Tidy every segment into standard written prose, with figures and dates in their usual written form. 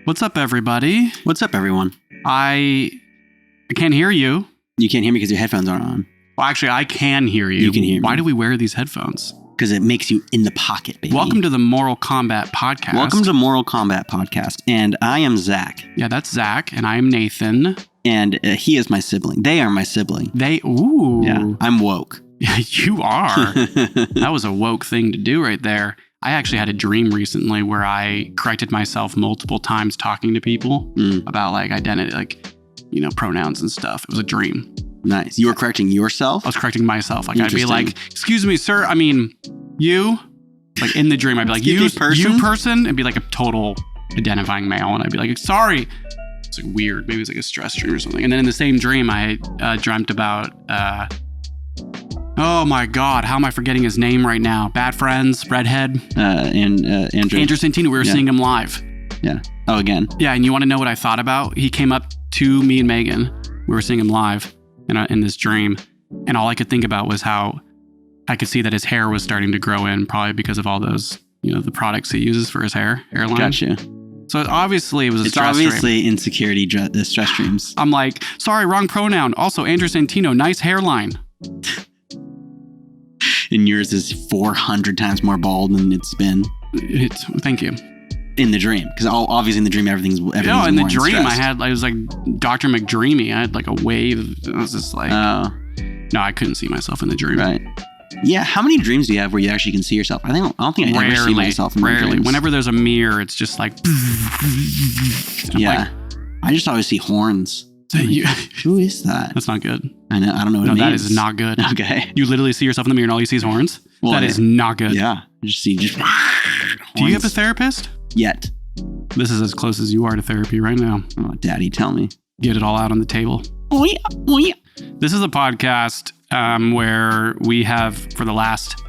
What's up, everybody? What's up, everyone? I can't hear you. You can't hear me because your headphones aren't on. Well, actually, I can hear you. You can hear me. Why do we wear these headphones? Because it makes you in the pocket, baby. Welcome to the Mortal Kombat podcast. Welcome to Mortal Kombat podcast. And I am Zach. Yeah, that's Zach. And I am Nathan. And he is my sibling. They are my sibling. Ooh. Yeah, I'm woke. Yeah, you are. That was a woke thing to do right there. I actually had a dream recently where I corrected myself multiple times talking to people about like identity, like, you know, pronouns and stuff. It was a dream. Nice. You were correcting yourself? I was correcting myself. Like I'd be like, excuse me, sir. I mean, you. Like in the dream, I'd be like, you person, and be like a total identifying male. And I'd be like, sorry. It's like weird. Maybe it's like a stress dream or something. And then in the same dream, I dreamt about, oh my God, how am I forgetting his name right now? Bad Friends, Redhead. Andrew Santino. We were seeing him live. Yeah. Oh, again. Yeah. And you want to know what I thought about? He came up to me and Megan. We were seeing him live in this dream. And all I could think about was how I could see that his hair was starting to grow in, probably because of all those, you know, the products he uses for his hairline. Gotcha. So obviously it was a stress dream. It's obviously dream. Insecurity stress dreams. I'm like, sorry, wrong pronoun. Also, Andrew Santino, nice hairline. And yours is 400 times more bald than it's been. Thank you. In the dream, because obviously in the dream everything's in the dream I was like Dr. McDreamy. I had like a wave. I was just like, no, I couldn't see myself in the dream. Right. Yeah. How many dreams do you have where you actually can see yourself? I don't think I ever see myself in my dreams. Whenever there's a mirror, it's just like. Yeah. I just always see horns. Who is that? That's not good. I know. I don't know what it means. That is not good. Okay. You literally see yourself in the mirror and all you see is horns? Well, that is not good. Yeah. I just see horns. Do you have a therapist? Yet. This is as close as you are to therapy right now. Oh, Daddy, tell me. Get it all out on the table. Oh, yeah. Oh, yeah. This is a podcast where we have, for the last,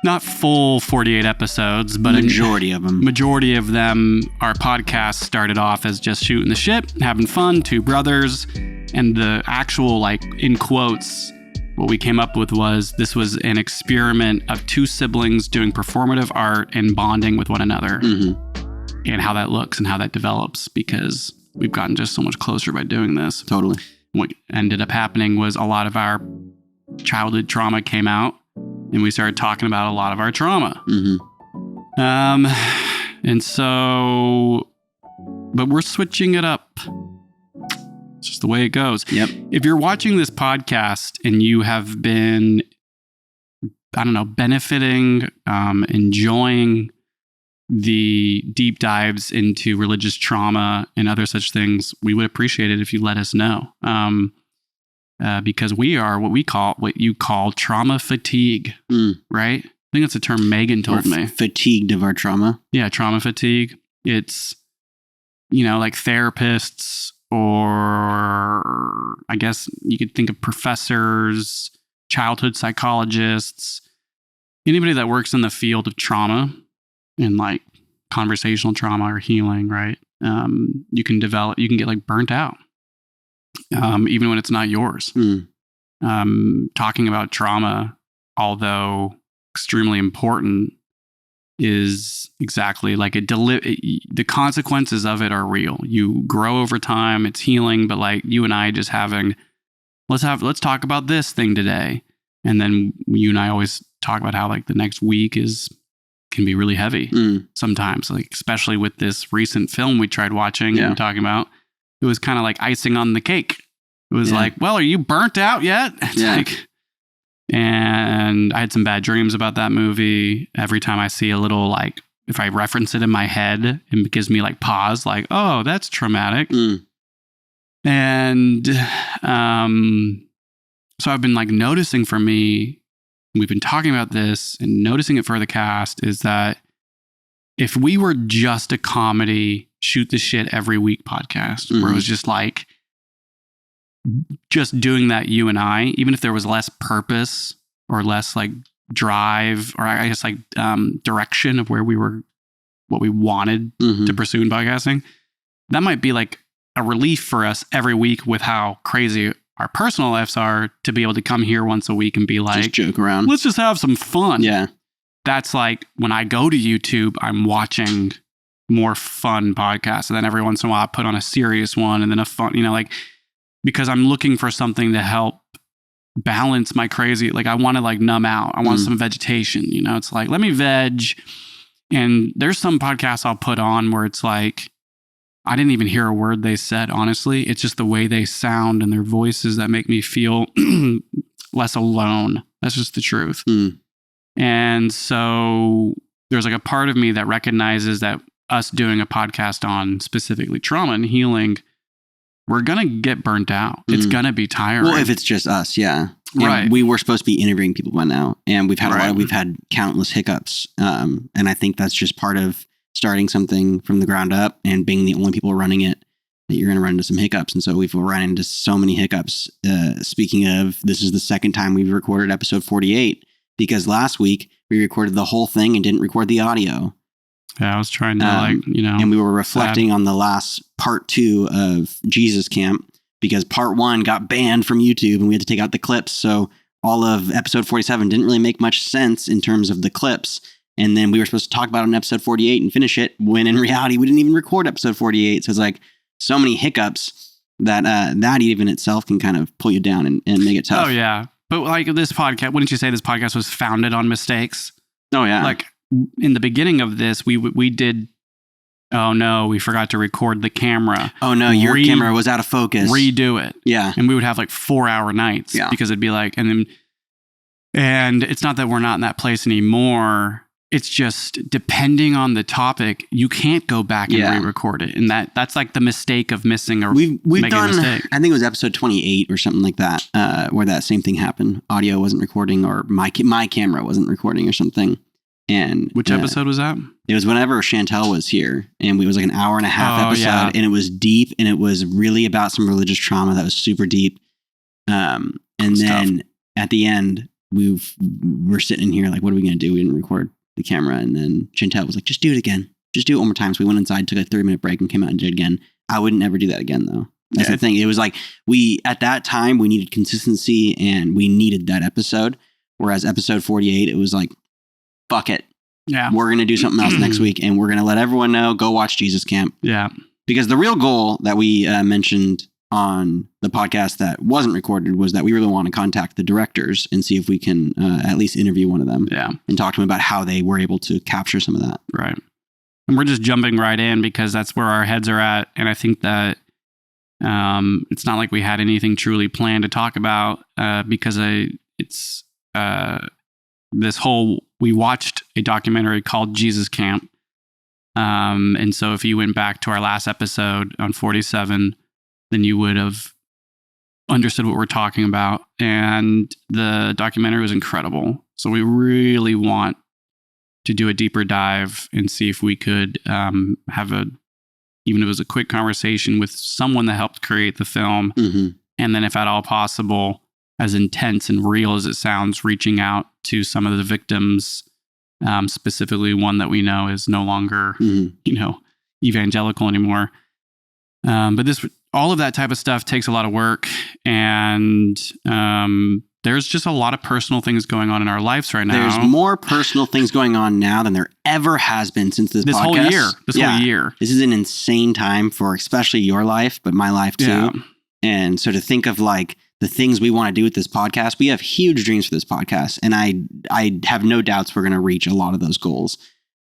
not full 48 episodes, but majority of them, our podcast started off as just shooting the shit, having fun, two brothers, and the actual, like, in quotes, what we came up with was this was an experiment of two siblings doing performative art and bonding with one another, and how that looks and how that develops, because we've gotten just so much closer by doing this. Totally. What ended up happening was a lot of our childhood trauma came out, and we started talking about a lot of our trauma. And so, but we're switching it up. It's just the way it goes. Yep. If you're watching this podcast and you have been, I don't know, benefiting, enjoying the deep dives into religious trauma and other such things, we would appreciate it if you let us know. Because we are what you call trauma fatigue, right? I think that's a term Megan told me. Fatigued of our trauma. Yeah, trauma fatigue. It's, you know, like therapists, or I guess you could think of professors, childhood psychologists, anybody that works in the field of trauma and like conversational trauma or healing, right? You can get like burnt out, even when it's not yours. Talking about trauma, although extremely important, is exactly like the consequences of it are real. You grow over time. It's healing, but like you and I just having, let's talk about this thing today. And then you and I always talk about how like the next week can be really heavy sometimes, like especially with this recent film we tried watching and talking about. It was kind of like icing on the cake. It was like, well, are you burnt out yet? It's like, and I had some bad dreams about that movie. Every time I see a little, like, if I reference it in my head, it gives me like pause, like, oh, that's traumatic. And so I've been like noticing for me, we've been talking about this and noticing it for the cast, is that if we were just a comedy, shoot the shit every week podcast, where it was just like, just doing that, you and I, even if there was less purpose or less like drive, or I guess like direction of where we were, what we wanted to pursue in podcasting, that might be like a relief for us every week with how crazy our personal lives are, to be able to come here once a week and be like, just joke around. Let's just have some fun. Yeah. That's like when I go to YouTube, I'm watching more fun podcasts. And then every once in a while I put on a serious one and then a fun, like, because I'm looking for something to help balance my crazy, like I want to like numb out. I want some vegetation, it's like, let me veg. And there's some podcasts I'll put on where it's like, I didn't even hear a word they said, honestly. It's just the way they sound and their voices that make me feel less alone. That's just the truth. And so there's like a part of me that recognizes that us doing a podcast on specifically trauma and healing, we're going to get burnt out. It's going to be tiring. Well, if it's just us, yeah. Right. And we were supposed to be interviewing people by now, and we've had we've had countless hiccups. And I think that's just part of starting something from the ground up and being the only people running it, that you're going to run into some hiccups. And so we've run into so many hiccups. Speaking of, this is the second time we've recorded episode 48, because last week we recorded the whole thing and didn't record the audio. Yeah, I was trying to and we were reflecting on the last part 2 of Jesus Camp, because part 1 got banned from YouTube and we had to take out the clips. So all of episode 47 didn't really make much sense in terms of the clips. And then we were supposed to talk about it in episode 48 and finish it, when in reality, we didn't even record episode 48. So it's like so many hiccups that that even itself can kind of pull you down and make it tough. Oh, yeah. But like this podcast, wouldn't you say this podcast was founded on mistakes? Oh, yeah. Like in the beginning of this, we did, oh no, we forgot to record the camera. Oh no, your camera was out of focus. Redo it. Yeah. And we would have like 4-hour nights because it'd be like, and it's not that we're not in that place anymore. It's just depending on the topic, you can't go back and re-record it. And that's like the mistake of missing or we've making done, a mistake. I think it was episode 28 or something like that, where that same thing happened. Audio wasn't recording, or my camera wasn't recording or something. And which episode was that? It was whenever Chantel was here, and it was like an 1.5 hour episode, and it was deep, and it was really about some religious trauma that was super deep. And then at the end, we were sitting in here like, what are we going to do? We didn't record the camera. And then Chantel was like, just do it again. Just do it one more time. So we went inside, took a 30-minute break, and came out and did it again. I would never do that again, though. That's the thing. It was like at that time, we needed consistency and we needed that episode. Whereas episode 48, it was like, fuck it. Yeah. We're going to do something else next week, and we're going to let everyone know, go watch Jesus Camp. Yeah. Because the real goal that we mentioned on the podcast that wasn't recorded was that we really want to contact the directors and see if we can at least interview one of them. Yeah. And talk to them about how they were able to capture some of that. Right. And we're just jumping right in because that's where our heads are at. And I think that it's not like we had anything truly planned to talk about because we watched a documentary called Jesus Camp. And so if you went back to our last episode on 47, then you would have understood what we're talking about. And the documentary was incredible. So we really want to do a deeper dive and see if we could have even if it was a quick conversation with someone that helped create the film. Mm-hmm. And then if at all possible, as intense and real as it sounds, reaching out to some of the victims, specifically one that we know is no longer, evangelical anymore. But all of that type of stuff takes a lot of work, and there's just a lot of personal things going on in our lives right now. There's more personal things going on now than there ever has been since this podcast. Whole year. Whole year. This is an insane time for especially your life, but my life too. Yeah. And so to think of like the things we want to do with this podcast, we have huge dreams for this podcast. And I have no doubts we're going to reach a lot of those goals.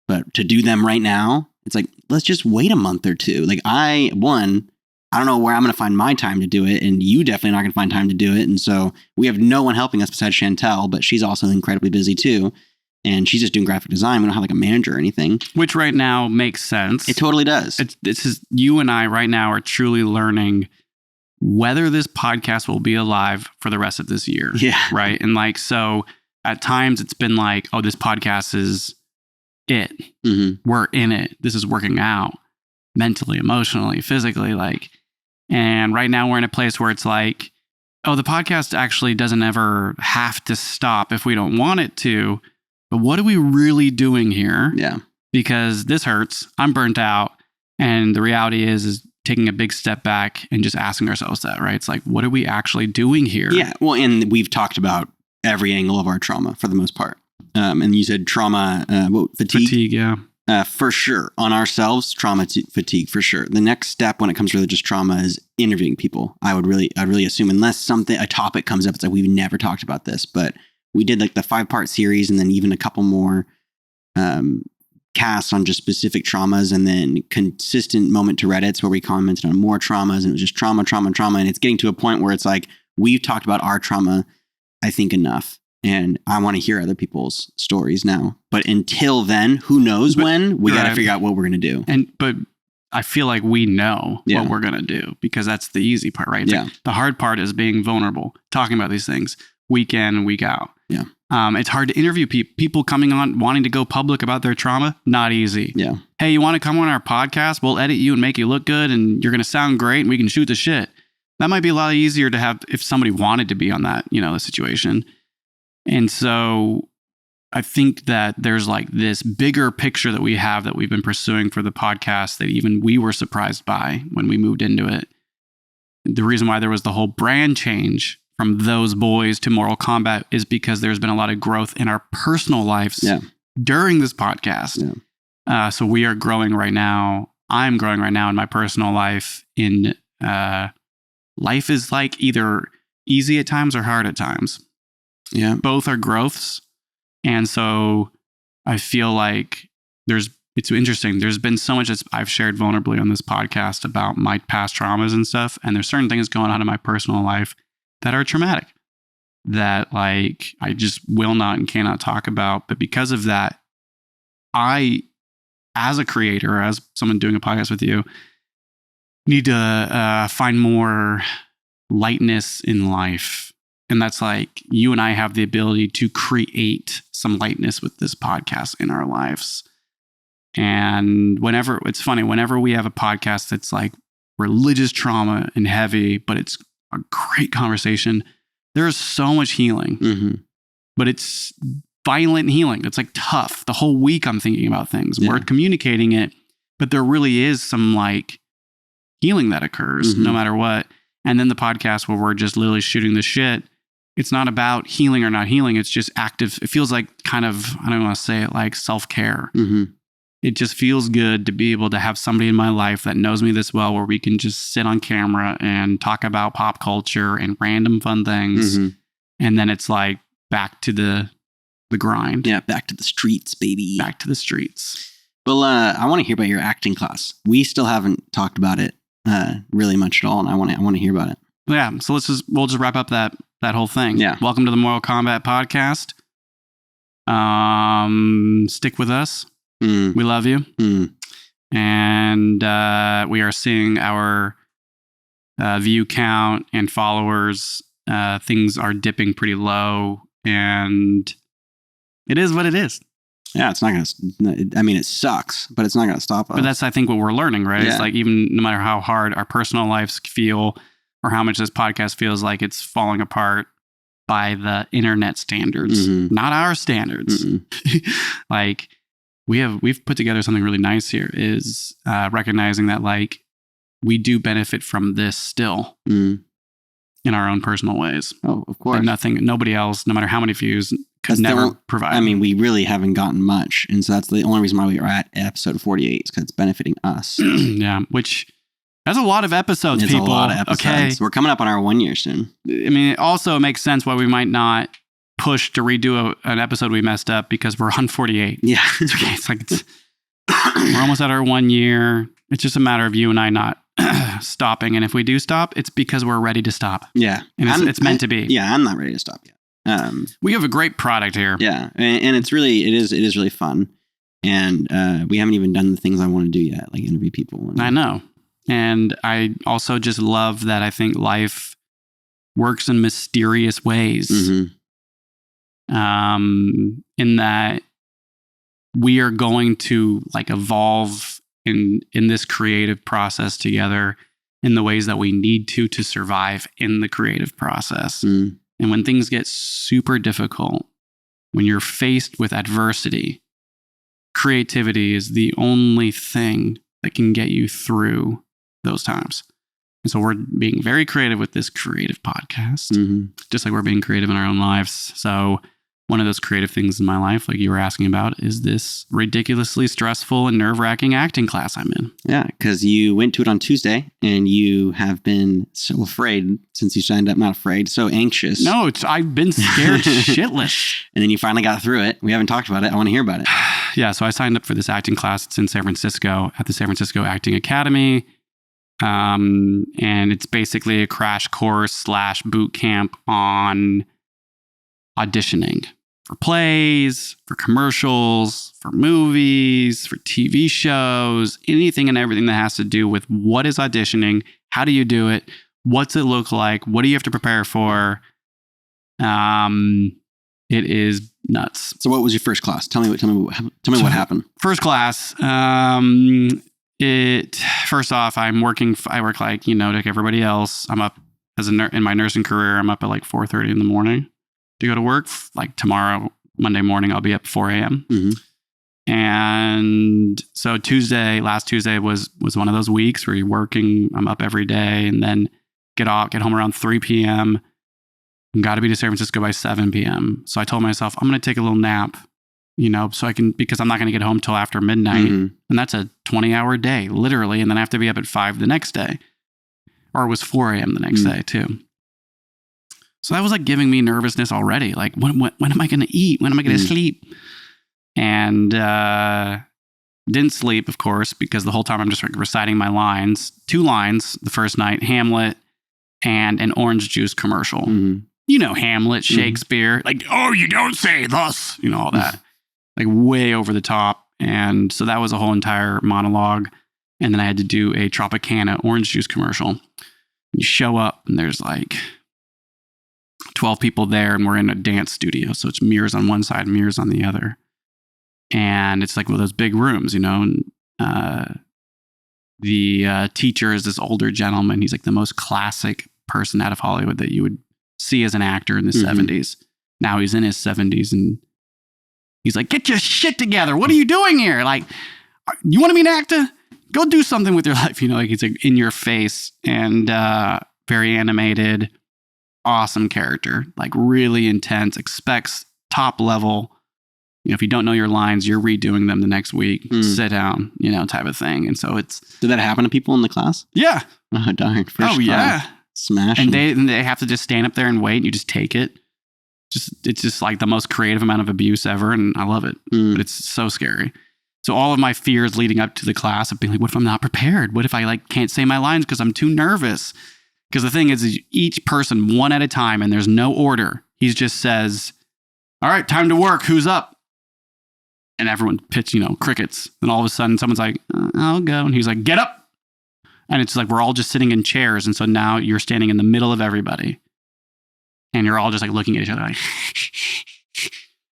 But to do them right now, it's like, let's just wait a month or two. Like I don't know where I'm going to find my time to do it. And you definitely not going to find time to do it. And so we have no one helping us besides Chantel, but she's also incredibly busy too. And she's just doing graphic design. We don't have like a manager or anything. Which right now makes sense. It totally does. This is you and I right now are truly learning whether this podcast will be alive for the rest of this year. Yeah. Right. And like, so at times it's been like, oh, this podcast is it. Mm-hmm. We're in it. This is working out mentally, emotionally, physically. And right now we're in a place where it's like, oh, the podcast actually doesn't ever have to stop if we don't want it to. But what are we really doing here? Yeah. Because this hurts. I'm burnt out. And the reality is taking a big step back and just asking ourselves that, right? It's like, what are we actually doing here? Yeah. Well, and we've talked about every angle of our trauma for the most part. And you said trauma, fatigue. Fatigue, yeah. For sure. On ourselves, trauma fatigue, for sure. The next step when it comes to religious trauma is interviewing people. I'd really assume, unless a topic comes up, it's like, we've never talked about this, but we did like the 5-part series and then even a couple more casts on just specific traumas, and then consistent moment to Reddits where we commented on more traumas, and it was just trauma. And it's getting to a point where it's like, we've talked about our trauma, I think, enough. And I want to hear other people's stories now. But until then, who knows when? We got to figure out what we're going to do. But I feel like we know what we're going to do, because that's the easy part, right? It's like, the hard part is being vulnerable, talking about these things week in and week out. Yeah. It's hard to interview people coming on wanting to go public about their trauma. Not easy. Yeah. Hey, you want to come on our podcast? We'll edit you and make you look good, and you're going to sound great, and we can shoot the shit. That might be a lot easier to have if somebody wanted to be on that, the situation. And so I think that there's like this bigger picture that we have that we've been pursuing for the podcast that even we were surprised by when we moved into it. The reason why there was the whole brand change from Those Boys to Mortal Kombat is because there's been a lot of growth in our personal lives during this podcast. Yeah. So we are growing right now. I'm growing right now in my personal life. Life is like either easy at times or hard at times. Yeah. Both are growths. And so I feel like it's interesting. There's been so much that I've shared vulnerably on this podcast about my past traumas and stuff. And there's certain things going on in my personal life that are traumatic that like I just will not and cannot talk about. But because of that, I, as a creator, as someone doing a podcast with you, need to find more lightness in life. And that's like, you and I have the ability to create some lightness with this podcast in our lives. And it's funny, whenever we have a podcast that's like religious trauma and heavy, but it's a great conversation, there's so much healing. Mm-hmm. But it's violent healing. It's like tough. The whole week I'm thinking about things. We're communicating it, but there really is some like healing that occurs no matter what. And then the podcast where we're just literally shooting the shit, it's not about healing or not healing. It's just active. It feels like kind of, I don't want to say it, like self-care. Mm-hmm. It just feels good to be able to have somebody in my life that knows me this well, where we can just sit on camera and talk about pop culture and random fun things. Mm-hmm. And then it's like back to the grind. Yeah, back to the streets, baby. Back to the streets. Well, I want to hear about your acting class. We still haven't talked about it really much at all, and I want to hear about it. Yeah, so we'll just wrap up that whole thing. Yeah. Welcome to the Mortal Kombat podcast. Stick with us. We love you. And we are seeing our view count and followers. Things are dipping pretty low, and it is what it is. Yeah, it's not going to, I mean, it sucks, but it's not going to stop us. But that's, I think, what we're learning, right? Yeah. It's like, even no matter how hard our personal lives feel or how much this podcast feels like it's falling apart by the internet standards, not our standards. Like, we've put together something really nice here, is recognizing that like we do benefit from this still in our own personal ways. Oh, of course. But nobody else, no matter how many views, could never provide. I mean, we really haven't gotten much. And so that's the only reason why we are at episode 48 is because it's benefiting us. Yeah, which that's a lot of episodes, it's people. A lot of episodes. Okay. We're coming up on our 1 year soon. I mean, it also makes sense why we might not push to redo an episode we messed up, because we're on 48. Yeah. It's okay. It's like we're almost at our 1 year. It's just a matter of you and I not stopping. And if we do stop, it's because we're ready to stop. Yeah. And it's meant to be. Yeah, I'm not ready to stop yet. We have a great product here. Yeah. And it is really fun. And we haven't even done the things I want to do yet, like interview people. I know. And I also just love that I think life works in mysterious ways. In that we are going to like evolve in this creative process together in the ways that we need to survive in the creative process. And when things get super difficult, when you're faced with adversity, creativity is the only thing that can get you through those times. And so we're being very creative with this creative podcast, just like we're being creative in our own lives. So one of those creative things in my life, like you were asking about, is this ridiculously stressful and nerve-wracking acting class I'm in. Yeah, because you went to it on Tuesday and you have been so afraid since you signed up, not afraid, so anxious. No, I've been scared shitless. And then you finally got through it. We haven't talked about it. I want to hear about it. Yeah, so I signed up for this acting class. It's in San Francisco at the San Francisco Acting Academy. And it's basically a crash course / boot camp on auditioning for plays, for commercials, for movies, for TV shows, anything and everything that has to do with what is auditioning, how do you do it, what's it look like, what do you have to prepare for. It is nuts. So what was your first class? Tell me what happened. First class, first off, I work like everybody else. I'm up in my nursing career. I'm up at like 4:30 in the morning to go to work. Like tomorrow, Monday morning, I'll be up 4 a.m. Mm-hmm. And so last Tuesday was one of those weeks where you're working. I'm up every day and then get home around 3 p.m. Got to be to San Francisco by 7 p.m. So I told myself, I'm going to take a little nap, because I'm not going to get home till after midnight. Mm-hmm. And that's a 20-hour day, literally. And then I have to be up at 5 the next day. Or it was 4 a.m. the next day, too. So that was like giving me nervousness already. Like, when am I going to eat? When am I going to sleep? And didn't sleep, of course, because the whole time I'm just reciting my lines. 2 lines the first night, Hamlet and an orange juice commercial. Mm-hmm. Hamlet, Shakespeare, like, oh, you don't say thus, all that. Like way over the top. And so that was a whole entire monologue. And then I had to do a Tropicana orange juice commercial. You show up and there's like 12 people there and we're in a dance studio. So it's mirrors on one side, mirrors on the other. And it's like one of those big rooms, and the teacher is this older gentleman. He's like the most classic person out of Hollywood that you would see as an actor in the 70s. Now he's in his 70s and he's like, get your shit together. What are you doing here? Like, you want to be an actor? Go do something with your life. He's like in your face and very animated, awesome character, like really intense, expects top level. If you don't know your lines, you're redoing them the next week. Sit down, type of thing. And so did that happen to people in the class? Yeah. Oh, darn. Yeah. Smash. And they have to just stand up there and wait. And you just take it. It's just like the most creative amount of abuse ever. And I love it. But it's so scary. So all of my fears leading up to the class of being like, what if I'm not prepared? What if I can't say my lines because I'm too nervous? Because the thing is each person one at a time and there's no order. He just says, all right, time to work. Who's up? And everyone crickets. Then all of a sudden someone's like, I'll go. And he's like, get up. And it's like, we're all just sitting in chairs. And so now you're standing in the middle of everybody. And you're all just like looking at each other like,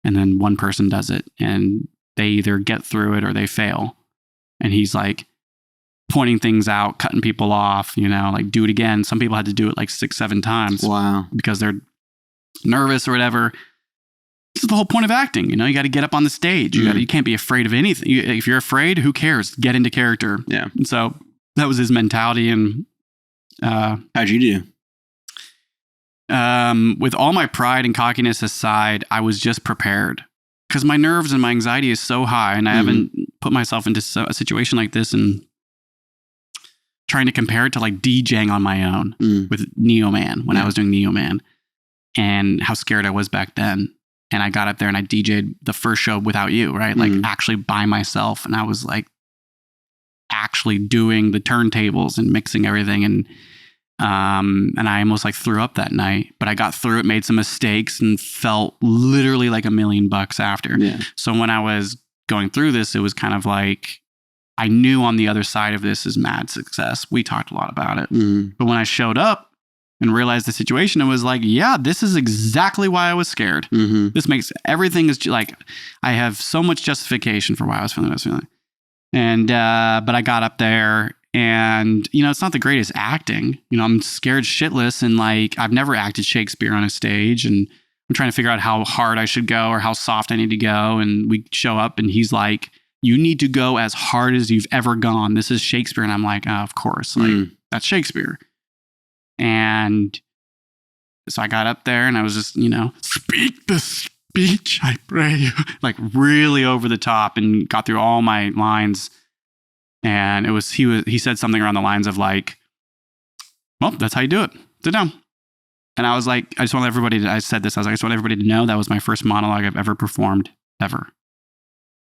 and then one person does it and they either get through it or they fail. And he's like pointing things out, cutting people off, like do it again. Some people had to do it like 6-7 times. Wow. Because they're nervous or whatever. This is the whole point of acting. You got to get up on the stage. You can't be afraid of anything. If you're afraid, who cares? Get into character. Yeah. And so that was his mentality. And how'd you do? With all my pride and cockiness aside, I was just prepared because my nerves and my anxiety is so high, and I haven't put myself into a situation like this and trying to compare it to like DJing on my own with Neo Man when I was doing Neo Man, and how scared I was back then. And I got up there and I DJ'd the first show without you, right? Like actually by myself. And I was like actually doing the turntables and mixing everything. And I almost like threw up that night, but I got through it, made some mistakes and felt literally like $1 million after. Yeah. So when I was going through this, it was kind of like, I knew on the other side of this is mad success. We talked a lot about it. But when I showed up and realized the situation, it was like, yeah, this is exactly why I was scared. This makes everything is like, I have so much justification for why I was feeling what I was feeling. And, but I got up there and, it's not the greatest acting. I'm scared shitless and like, I've never acted Shakespeare on a stage and I'm trying to figure out how hard I should go or how soft I need to go. And we show up and he's like, you need to go as hard as you've ever gone. This is Shakespeare. And I'm like, oh, of course, like that's Shakespeare. And so I got up there and I was just, speak the Beach, I pray you. Like really over the top, and got through all my lines. And he said something around the lines of like, well, that's how you do it. Sit down. And I was like, I said this, I was like, I just want everybody to know that was my first monologue I've ever performed, ever.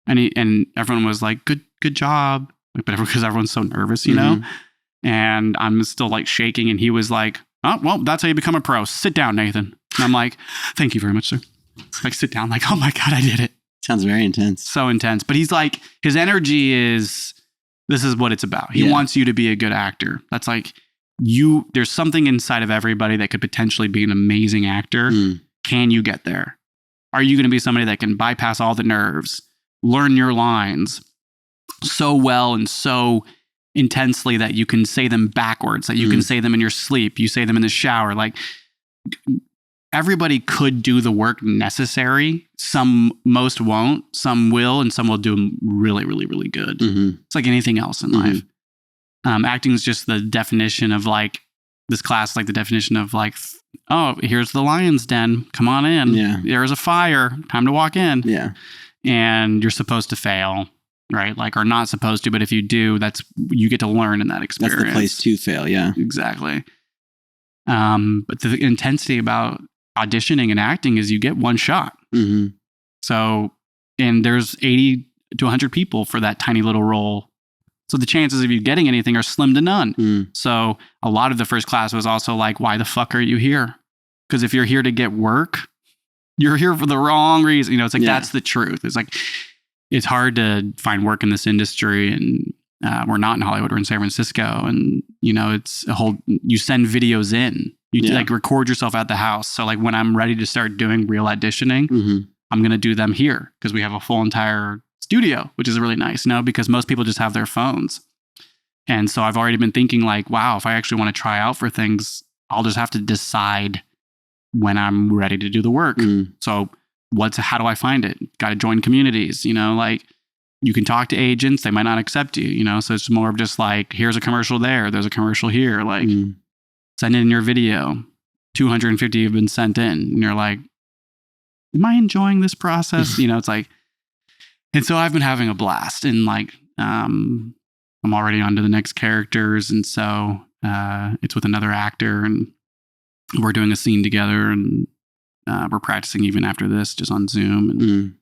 And everyone was like, good job. But because everyone's so nervous, you know? And I'm still like shaking. And he was like, oh, well, that's how you become a pro. Sit down, Nathan. And I'm like, thank you very much, sir. Like, sit down. Like, oh my God, I did it. Sounds very intense. So intense. But he's like, his energy is, this is what it's about. He wants you to be a good actor. That's like, there's something inside of everybody that could potentially be an amazing actor. Can you get there? Are you going to be somebody that can bypass all the nerves, learn your lines so well and so intensely that you can say them backwards, that you can say them in your sleep, you say them in the shower? Like, everybody could do the work necessary. Most won't, some will, and some will do them really, really, really good. It's like anything else in life. Acting is just the definition of like, this class, like the definition of like, oh, here's the lion's den. Come on in. Yeah. There's a fire. Time to walk in. Yeah. And you're supposed to fail, right? Like, or not supposed to, but if you do, you get to learn in that experience. That's the place to fail. Yeah. Exactly. But the intensity about auditioning and acting is you get one shot. So, and there's 80 to 100 people for that tiny little role. So the chances of you getting anything are slim to none. So a lot of the first class was also like, why the fuck are you here? Because if you're here to get work, you're here for the wrong reason. You know, it's like, that's the truth. It's like, it's hard to find work in this industry, and we're not in Hollywood, we're in San Francisco. And, you know, it's you send videos in, you like record yourself at the house. So like when I'm ready to start doing real auditioning, I'm going to do them here because we have a full entire studio, which is really nice, because most people just have their phones. And so I've already been thinking like, wow, if I actually want to try out for things, I'll just have to decide when I'm ready to do the work. So how do I find it? Got to join communities, like you can talk to agents, they might not accept you, so it's more of just like, here's a commercial there's a commercial here, like send in your video. 250 have been sent in, and you're like, am I enjoying this process? It's like, and so I've been having a blast, and like, I'm already on to the next characters. And so it's with another actor, and we're doing a scene together, and we're practicing even after this, just on Zoom. And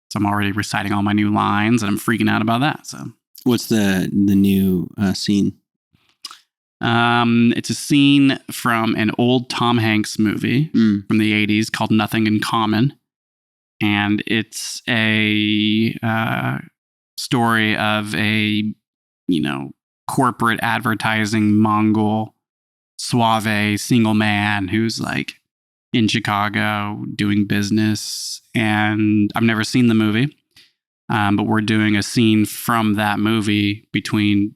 so I'm already reciting all my new lines, and I'm freaking out about that. So what's the new scene? It's a scene from an old Tom Hanks movie from the 80s called Nothing in Common. And it's a story of a, corporate advertising Mongol, suave, single man who's like in Chicago doing business. And I've never seen the movie, but we're doing a scene from that movie between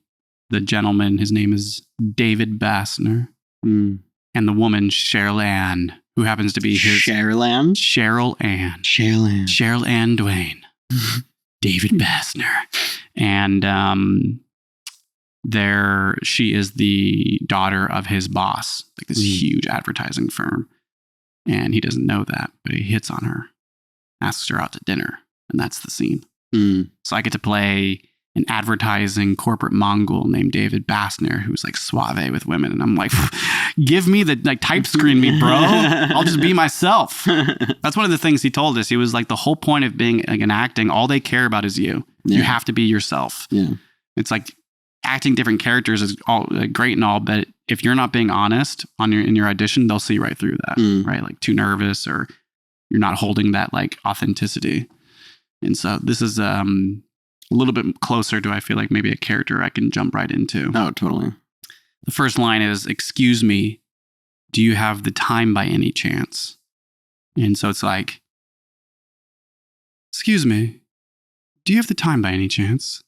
the gentleman, his name is David Bassner, and the woman, Cheryl Ann, who happens to be his... Cheryl Ann Dwayne. David Bassner. And she is the daughter of his boss, like this huge advertising firm. And he doesn't know that, but he hits on her, asks her out to dinner, and that's the scene. So I get to play an advertising corporate Mongol named David Bassner, who's like suave with women. And I'm like, give me type screen me, bro. I'll just be myself. That's one of the things he told us. He was like, the whole point of being like an acting, all they care about is you. Yeah. You have to be yourself. Yeah. It's like acting different characters is all great and all, but if you're not being honest in your audition, they'll see right through that, right? Like too nervous, or you're not holding that like authenticity. And so this is, a little bit closer to, I feel like, maybe a character I can jump right into. Oh, totally. The first line is, excuse me, do you have the time by any chance? And so it's like, excuse me, do you have the time by any chance?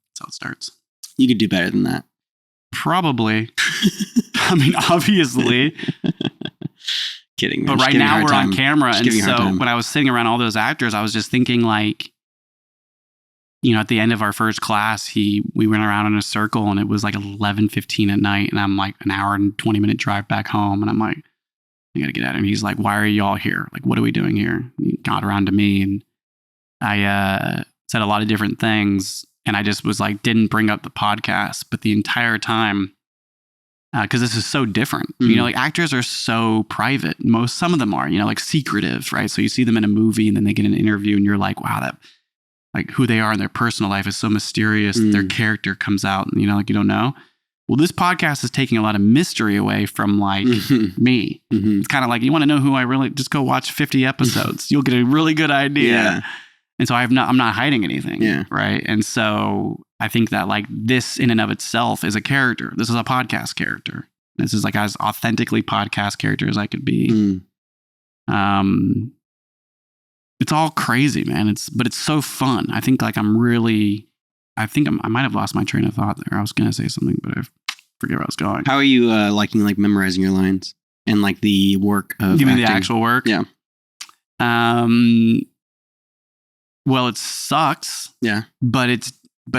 That's how it starts. You could do better than that. Probably. I mean, obviously. Kidding. But right now we're on camera. And so when I was sitting around all those actors, I was just thinking like, at the end of our first class, we went around in a circle, and it was like 11:15 at night, and I'm like an hour and 20-minute drive back home, and I'm like, I got to get at him. He's like, why are you all here? Like, what are we doing here? He got around to me and I said a lot of different things. And I just was like, didn't bring up the podcast. But the entire time, because this is so different. You know, like actors are so private. Some of them are, you know, like secretive, right? So you see them in a movie and then they get an interview and you're like, wow, that like who they are in their personal life is so mysterious. Their character comes out and, you know, like you don't know. Well, this podcast is taking a lot of mystery away from like me. It's kind of like, you want to know who I really, just go watch 50 episodes. You'll get a really good idea. Yeah. And so I'm not hiding anything. Yeah. Right. And so I think that like this in and of itself is a character. This is a podcast character. This is like as authentically podcast character as I could be. It's all crazy, man. But it's so fun. I think like I might have lost my train of thought there. I was going to say something, but I forget where I was going. How are you liking like memorizing your lines and like the work of You mean acting? the actual work? Yeah. Well, it sucks. Yeah. But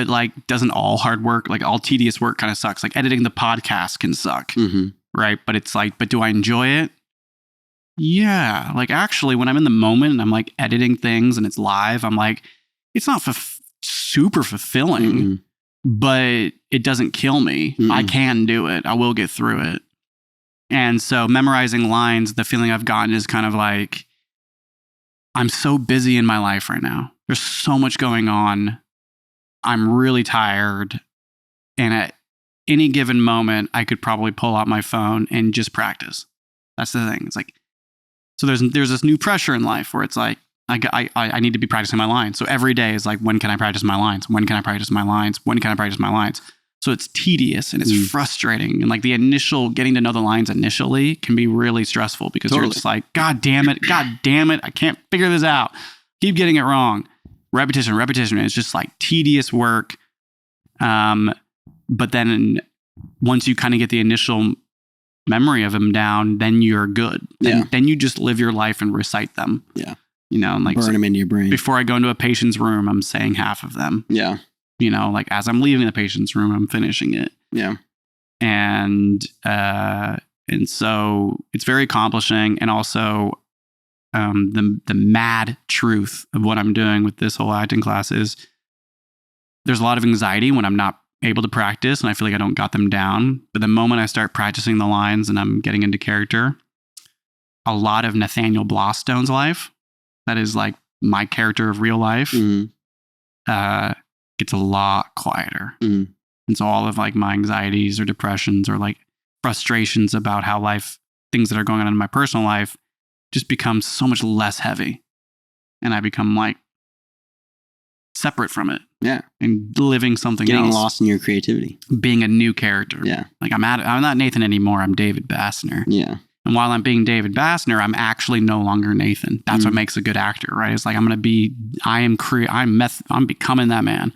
like doesn't all hard work, like all tedious work kind of sucks. Like editing the podcast can suck. Right. But it's like, but do I enjoy it? Yeah. Like actually when I'm in the moment and I'm like editing things and it's live, I'm like, it's not super fulfilling, but it doesn't kill me. I can do it. I will get through it. And so memorizing lines, the feeling I've gotten is kind of like, I'm so busy in my life right now. There's so much going on. I'm really tired. And at any given moment, I could probably pull out my phone and just practice. That's the thing. It's like, so there's this new pressure in life where it's like, I need to be practicing my lines. So every day is like, when can I practice my lines? When can I practice my lines? When can I practice my lines? So it's tedious and it's frustrating. And like the initial getting to know the lines initially can be really stressful because you're just like, God damn it. I can't figure this out. Keep getting it wrong. Repetition. It's just like tedious work. But then once you kind of get the initial memory of them down, then you're good. Then you just live your life and recite them. Yeah. You know, and like burn them into your brain. Before I go into a patient's room, I'm saying half of them. Yeah. You know, like as I'm leaving the patient's room, I'm finishing it. Yeah. And so it's very accomplishing. And also the mad truth of what I'm doing with this whole acting class is there's a lot of anxiety when I'm not able to practice and I feel like I don't got them down. But the moment I start practicing the lines and I'm getting into character, a lot of Nathaniel Blosstone's life, that is like my character of real life, gets a lot quieter. And so all of like my anxieties or depressions or like frustrations about how things that are going on in my personal life just become so much less heavy. And I become like separate from it. Yeah. And living something else. Getting lost in your creativity. Being a new character. Yeah. Like I'm not Nathan anymore. I'm David Bassner. Yeah. And while I'm being David Bassner, I'm actually no longer Nathan. That's what makes a good actor, right? It's like I'm becoming that man.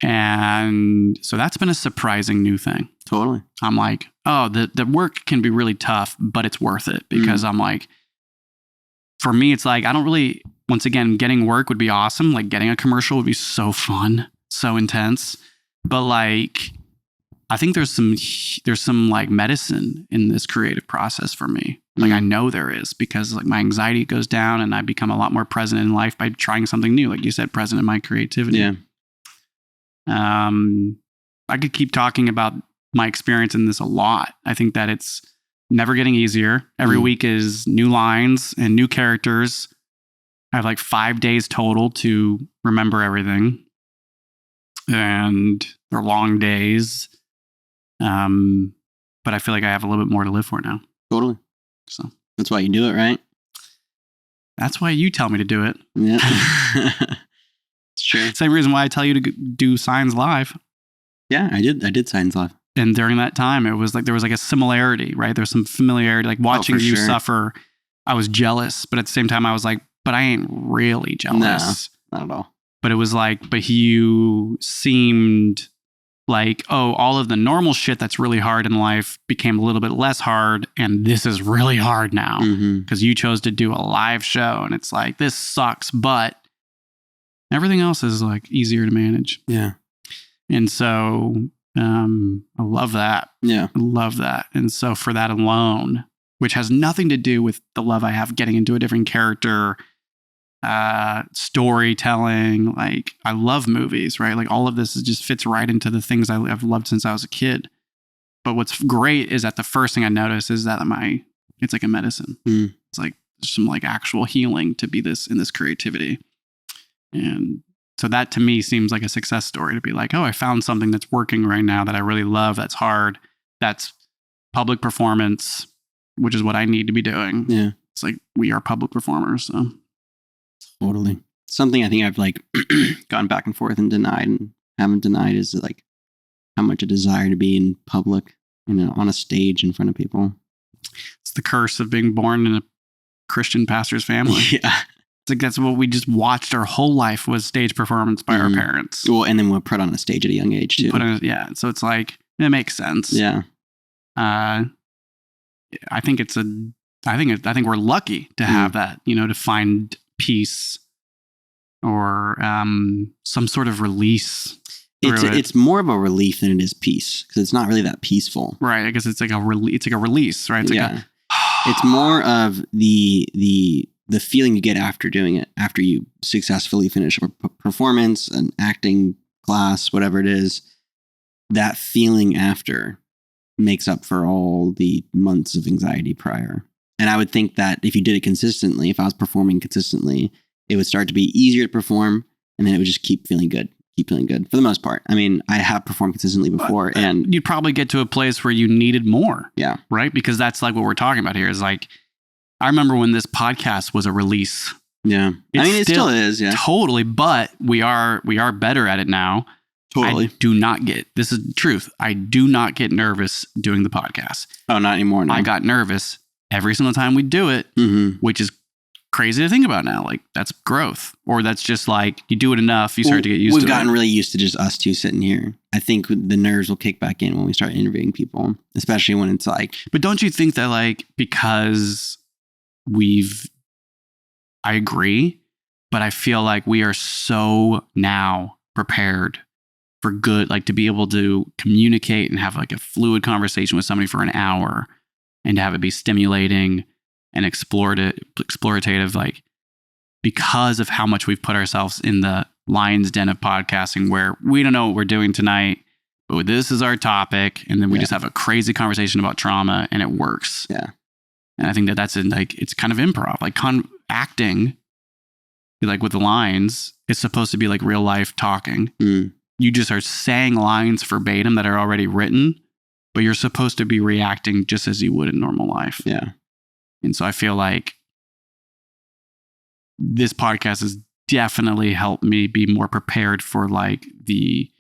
And so that's been a surprising new thing. Totally. I'm like, oh, the work can be really tough, but it's worth it because I'm like, for me, it's like, I don't really, once again, getting work would be awesome. Like getting a commercial would be so fun, so intense. But like, I think there's some like medicine in this creative process for me. Like I know there is because like my anxiety goes down and I become a lot more present in life by trying something new. Like you said, present in my creativity. Yeah. I could keep talking about my experience in this a lot. I think that it's never getting easier. Every week is new lines and new characters. I have like 5 days total to remember everything. And they're long days. But I feel like I have a little bit more to live for now. Totally. So that's why you do it, right? That's why you tell me to do it. Yeah. It's true. Same reason why I tell you to do Signs Live. Yeah, I did Signs Live. And during that time, it was like, there was like a similarity, right? There's some familiarity, like watching you suffer. I was jealous, but at the same time I was like, but I ain't really jealous. No, not at all. But it was like, but you seemed like, oh, all of the normal shit that's really hard in life became a little bit less hard. And this is really hard now because you chose to do a live show. And it's like, this sucks, but everything else is like easier to manage. Yeah. And so I love that. Yeah. I love that. And so for that alone, which has nothing to do with the love I have getting into a different character, storytelling. Like, I love movies, right? Like, all of this just fits right into the things I've loved since I was a kid. But what's great is that the first thing I notice is that it's like a medicine. It's like some like actual healing to be in this creativity. And so that to me seems like a success story, to be like, oh, I found something that's working right now that I really love. That's hard. That's public performance, which is what I need to be doing. Yeah. It's like, we are public performers. So totally. Something I think I've like gone back and forth and denied and haven't denied is like how much a desire to be in public, on a stage in front of people. It's the curse of being born in a Christian pastor's family. Yeah. It's like, that's what we just watched our whole life, was stage performance by our parents. Well, and then we're put on a stage at a young age too. So it's like, it makes sense. Yeah. I think we're lucky to have that, to find peace or some sort of release. It's more of a relief than it is peace, because it's not really that peaceful. Right. I guess it's like a release, right? It's it's more of the feeling you get after doing it, after you successfully finish a performance, an acting class, whatever it is. That feeling after makes up for all the months of anxiety prior. And I would think that if you did it consistently, if I was performing consistently, it would start to be easier to perform, and then it would just keep feeling good for the most part. I mean, I have performed consistently before, and you'd probably get to a place where you needed more. Yeah. Right? Because that's like what we're talking about here, is like, I remember when this podcast was a release. Yeah. It still is. Yeah. Totally. But we are better at it now. Totally. This is the truth, I do not get nervous doing the podcast. Oh, not anymore. No. I got nervous every single time we do it, which is crazy to think about now. Like, that's growth. Or that's just like, you do it enough, you start to get used to it. We've gotten really used to just us two sitting here. I think the nerves will kick back in when we start interviewing people, especially when it's like... But don't you think that, like, because I agree, but I feel like we are so now prepared for good, like to be able to communicate and have like a fluid conversation with somebody for an hour and to have it be stimulating and explorative, like, because of how much we've put ourselves in the lion's den of podcasting, where we don't know what we're doing tonight, but this is our topic. And then we just have a crazy conversation about trauma, and it works. Yeah. And I think that's it's kind of improv, like acting, like with the lines, it's supposed to be like real life talking. You just are saying lines verbatim that are already written, but you're supposed to be reacting just as you would in normal life. Yeah. And so I feel like this podcast has definitely helped me be more prepared for like the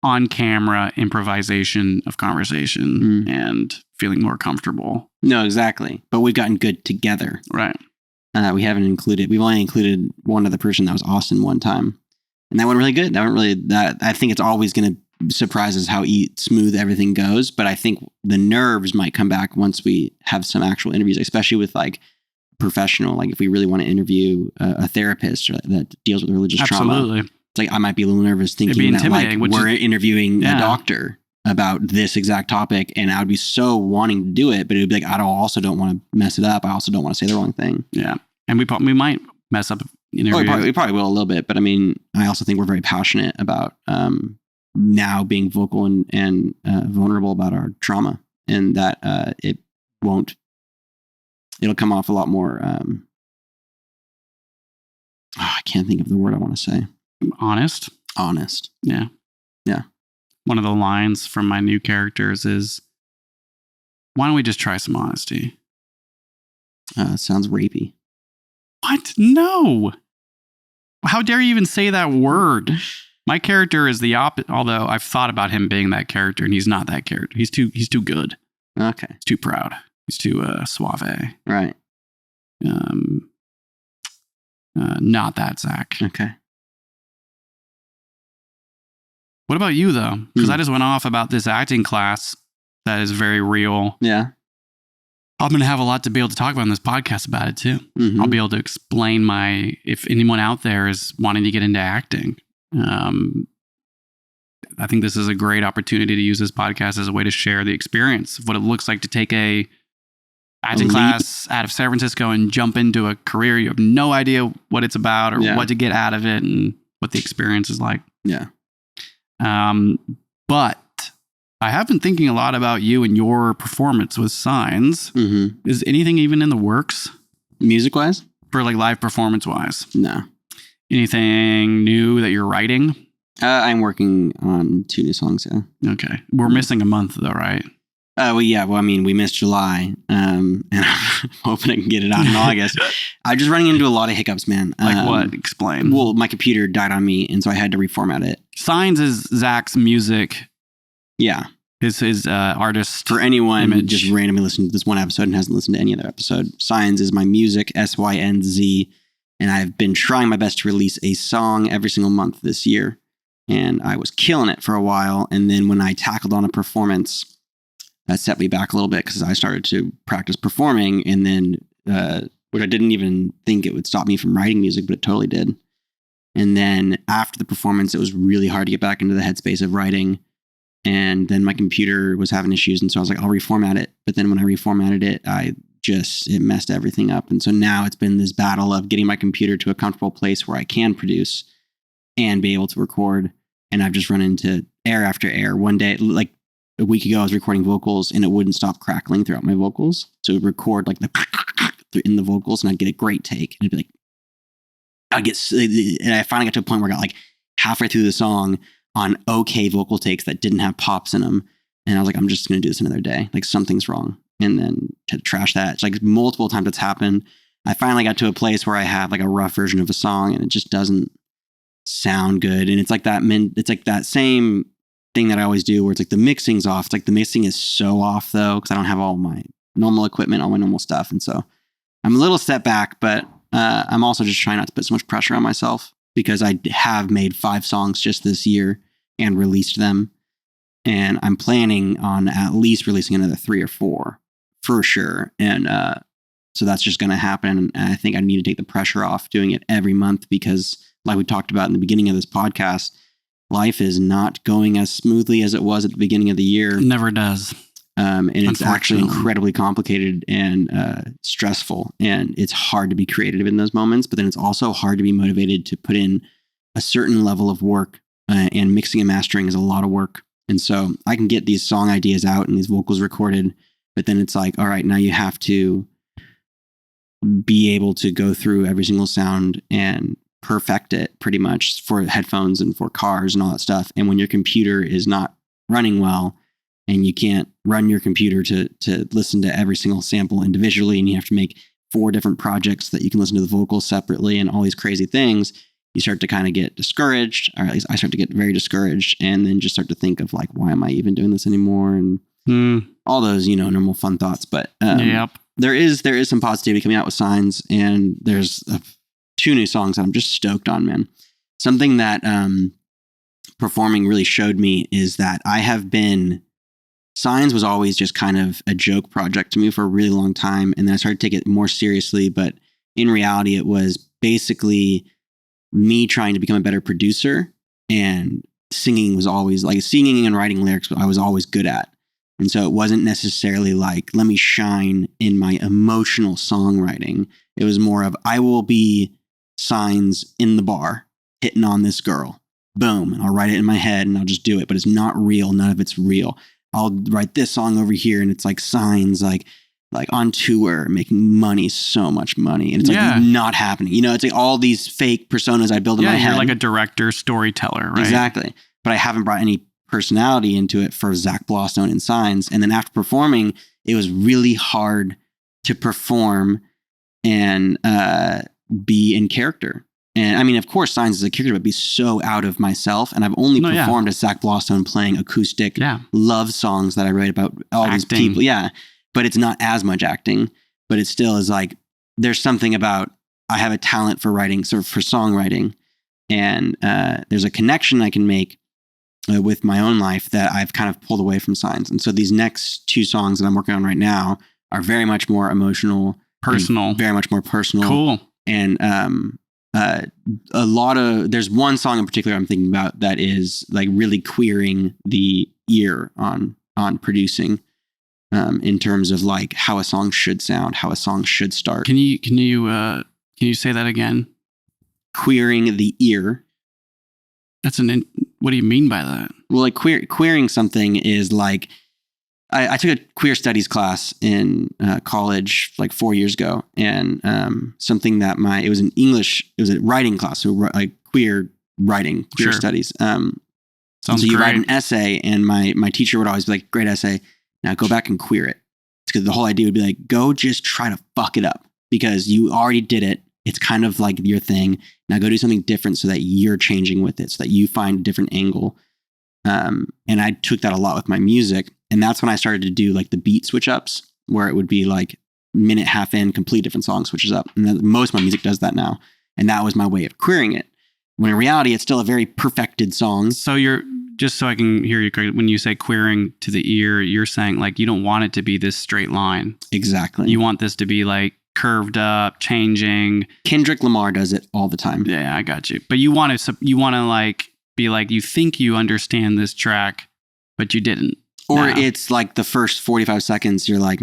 on-camera improvisation of conversation and feeling more comfortable. No, exactly. But we've gotten good together. Right. We've only included one other person. That was Austin one time. And that went really good. I think it's always going to surprise us how smooth everything goes. But I think the nerves might come back once we have some actual interviews, especially with like professional. Like if we really want to interview a therapist that deals with religious trauma. Absolutely. It's like, I might be a little nervous thinking that like we're interviewing a doctor about this exact topic, and I would be so wanting to do it, but it would be like, I also don't want to mess it up. I also don't want to say the wrong thing. Yeah. And we might mess up interview. We probably will a little bit, but I mean, I also think we're very passionate about now being vocal and vulnerable about our trauma, and that it'll come off a lot more. I can't think of the word I want to say. Honest. Yeah. Yeah. One of the lines from my new characters is, why don't we just try some honesty? Sounds rapey. What? No. How dare you even say that word? My character is the opposite, although I've thought about him being that character, and he's not that character. He's too good. Okay. He's too proud. He's too suave. Right. Not that, Zach. Okay. What about you, though? Because I just went off about this acting class that is very real. Yeah. I'm going to have a lot to be able to talk about in this podcast about it, too. Mm-hmm. I'll be able to explain if anyone out there is wanting to get into acting. I think this is a great opportunity to use this podcast as a way to share the experience of what it looks like to take a acting class out of San Francisco and jump into a career you have no idea what it's about or what to get out of it and what the experience is like. Yeah. But I have been thinking a lot about you and your performance with Signs. Mm-hmm. Is anything even in the works? Music-wise? For like live performance-wise? No. Anything new that you're writing? I'm working on 2 new songs, yeah. Okay. We're missing a month though, right? Well, yeah. Well, I mean, we missed July, and I'm hoping I can get it out in August. I'm just running into a lot of hiccups, man. Like what? Explain. Well, my computer died on me, and so I had to reformat it. Signs is Zach's music. Yeah. His artist. For anyone image. just randomly listening to this one episode and hasn't listened to any other episode, Signs is my music, SYNZ, and I've been trying my best to release a song every single month this year, and I was killing it for a while, and then when I tackled on a performance, that set me back a little bit because I started to practice performing, and then which I didn't even think it would stop me from writing music, but it totally did. And then after the performance, it was really hard to get back into the headspace of writing. And then my computer was having issues, and so I was like, I'll reformat it. But then when I reformatted it, it messed everything up. And so now it's been this battle of getting my computer to a comfortable place where I can produce and be able to record. And I've just run into error after error. One day, like a week ago, I was recording vocals and it wouldn't stop crackling throughout my vocals. So it would record like in the vocals, and I'd get a great take. And it'd be like, and I finally got to a point where I got like halfway through the song on okay vocal takes that didn't have pops in them. And I was like, I'm just going to do this another day. Like something's wrong. And then to trash that, it's like multiple times it's happened. I finally got to a place where I have like a rough version of a song and it just doesn't sound good. And it's like that same thing that I always do where it's like the mixing's off. It's like the mixing is so off though, because I don't have all my normal equipment, all my normal stuff. And so I'm a little set back, but I'm also just trying not to put so much pressure on myself because I have made 5 songs just this year and released them. And I'm planning on at least releasing another 3 or 4 for sure. And so that's just going to happen. And I think I need to take the pressure off doing it every month because like we talked about in the beginning of this podcast, life is not going as smoothly as it was at the beginning of the year. It never does. And it's actually incredibly complicated and stressful. And it's hard to be creative in those moments, but then it's also hard to be motivated to put in a certain level of work. And mixing and mastering is a lot of work. And so I can get these song ideas out and these vocals recorded, but then it's like, all right, now you have to be able to go through every single sound and perfect it pretty much for headphones and for cars and all that stuff. And when your computer is not running well and you can't run your computer to listen to every single sample individually, and you have to make 4 different projects that you can listen to the vocals separately and all these crazy things, you start to kind of get discouraged, or at least I start to get very discouraged, and then just start to think of like, why am I even doing this anymore? And all those, normal fun thoughts. But there is some positivity coming out with Signs, and there's 2 new songs that I'm just stoked on, man. Something that performing really showed me is that Signs was always just kind of a joke project to me for a really long time, and then I started to take it more seriously, but in reality, it was basically me trying to become a better producer, and singing was always like singing and writing lyrics I was always good at. And so it wasn't necessarily like, let me shine in my emotional songwriting. It was more of, I will be Signs in the bar, hitting on this girl. Boom. And I'll write it in my head and I'll just do it, but it's not real. None of it's real. I'll write this song over here and it's like Signs, like on tour, making money, so much money. And it's like not happening. It's like all these fake personas I build in my head. You're like a director, storyteller, right? Exactly. But I haven't brought any personality into it for Zach Blostone and Signs. And then after performing, it was really hard to perform and be in character. And I mean, of course, Signs is a character, but be so out of myself. And I've only performed as Zach Blostone playing acoustic love songs that I write about all these people. Yeah. But it's not as much acting, but it still is like, there's something about, I have a talent for writing, sort of for songwriting. And there's a connection I can make with my own life that I've kind of pulled away from Signs. And so these next 2 songs that I'm working on right now are very much more emotional, personal, very much more personal. Cool. And there's one song in particular I'm thinking about that is like really queering the ear on producing. in terms of like how a song should sound, how a song should start. Can you say that again? Queering the ear. What do you mean by that? Well, like queering something is like, I took a queer studies class in college like 4 years ago, and something that it was a writing class, so like queer writing, queer studies. So you great. write an essay, and my teacher would always be like, great essay, now go back and queer it. Because the whole idea would be like, go just try to fuck it up because you already did it. It's kind of like your thing. Now go do something different so that you're changing with it, so that you find a different angle. And I took that a lot with my music. And that's when I started to do like the beat switch ups, where it would be like minute, half in, complete different song switches up. And most of my music does that now. And that was my way of queering it. When in reality, it's still a very perfected song. So just so I can hear you correctly, when you say queering to the ear, you're saying like you don't want it to be this straight line. Exactly. You want this to be like curved up, changing. Kendrick Lamar does it all the time. Yeah, I got you. But you want to like be like, you think you understand this track, but you didn't. Or it's like the first 45 seconds, you're like,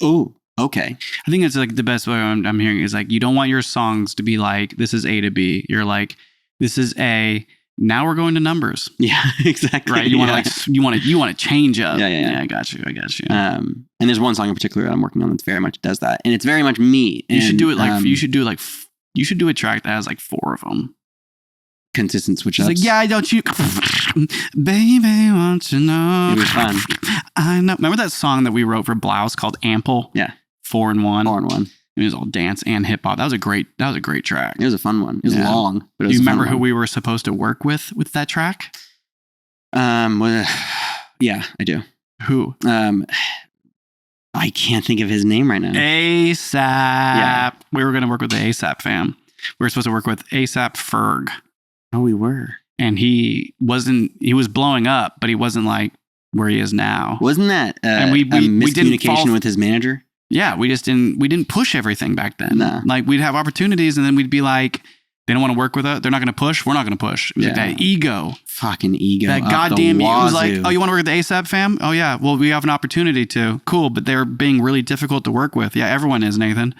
oh, okay. I think it's like the best way I'm hearing is like, you don't want your songs to be like, this is A to B. You're like, this is A. Now we're going to numbers. Yeah, exactly. Right. You want to you want to change up. Yeah. I got you. And there's one song in particular that I'm working on that very much does that. And it's very much me. You should do it like, you should do a track that has like 4 of them. Consistent switch ups. Like, yeah, don't you, baby, want you know? It was fun. I know. Remember that song that we wrote for Blouse called Ample? Yeah. 4-in-1. 4-in-1. It was all dance and hip hop. That was a great track. It was a fun one. It was long. But it was Do you remember who we were supposed to work with that track? Well, yeah, I do. Who? I can't think of his name right now. ASAP. Yeah. We were going to work with the ASAP fam. We were supposed to work with ASAP Ferg. Oh, we were. And he was blowing up, but he wasn't like where he is now. Wasn't that and we miscommunication with his manager? Yeah, we didn't push everything back then. No. Like we'd have opportunities and then we'd be like, they don't want to work with us. They're not going to push. We're not going to push. It was like that ego. Fucking ego. That goddamn ego. It was like, oh, you want to work with the ASAP fam? Oh yeah. Well, we have an opportunity to. Cool. But they're being really difficult to work with. Yeah, everyone is, Nathan.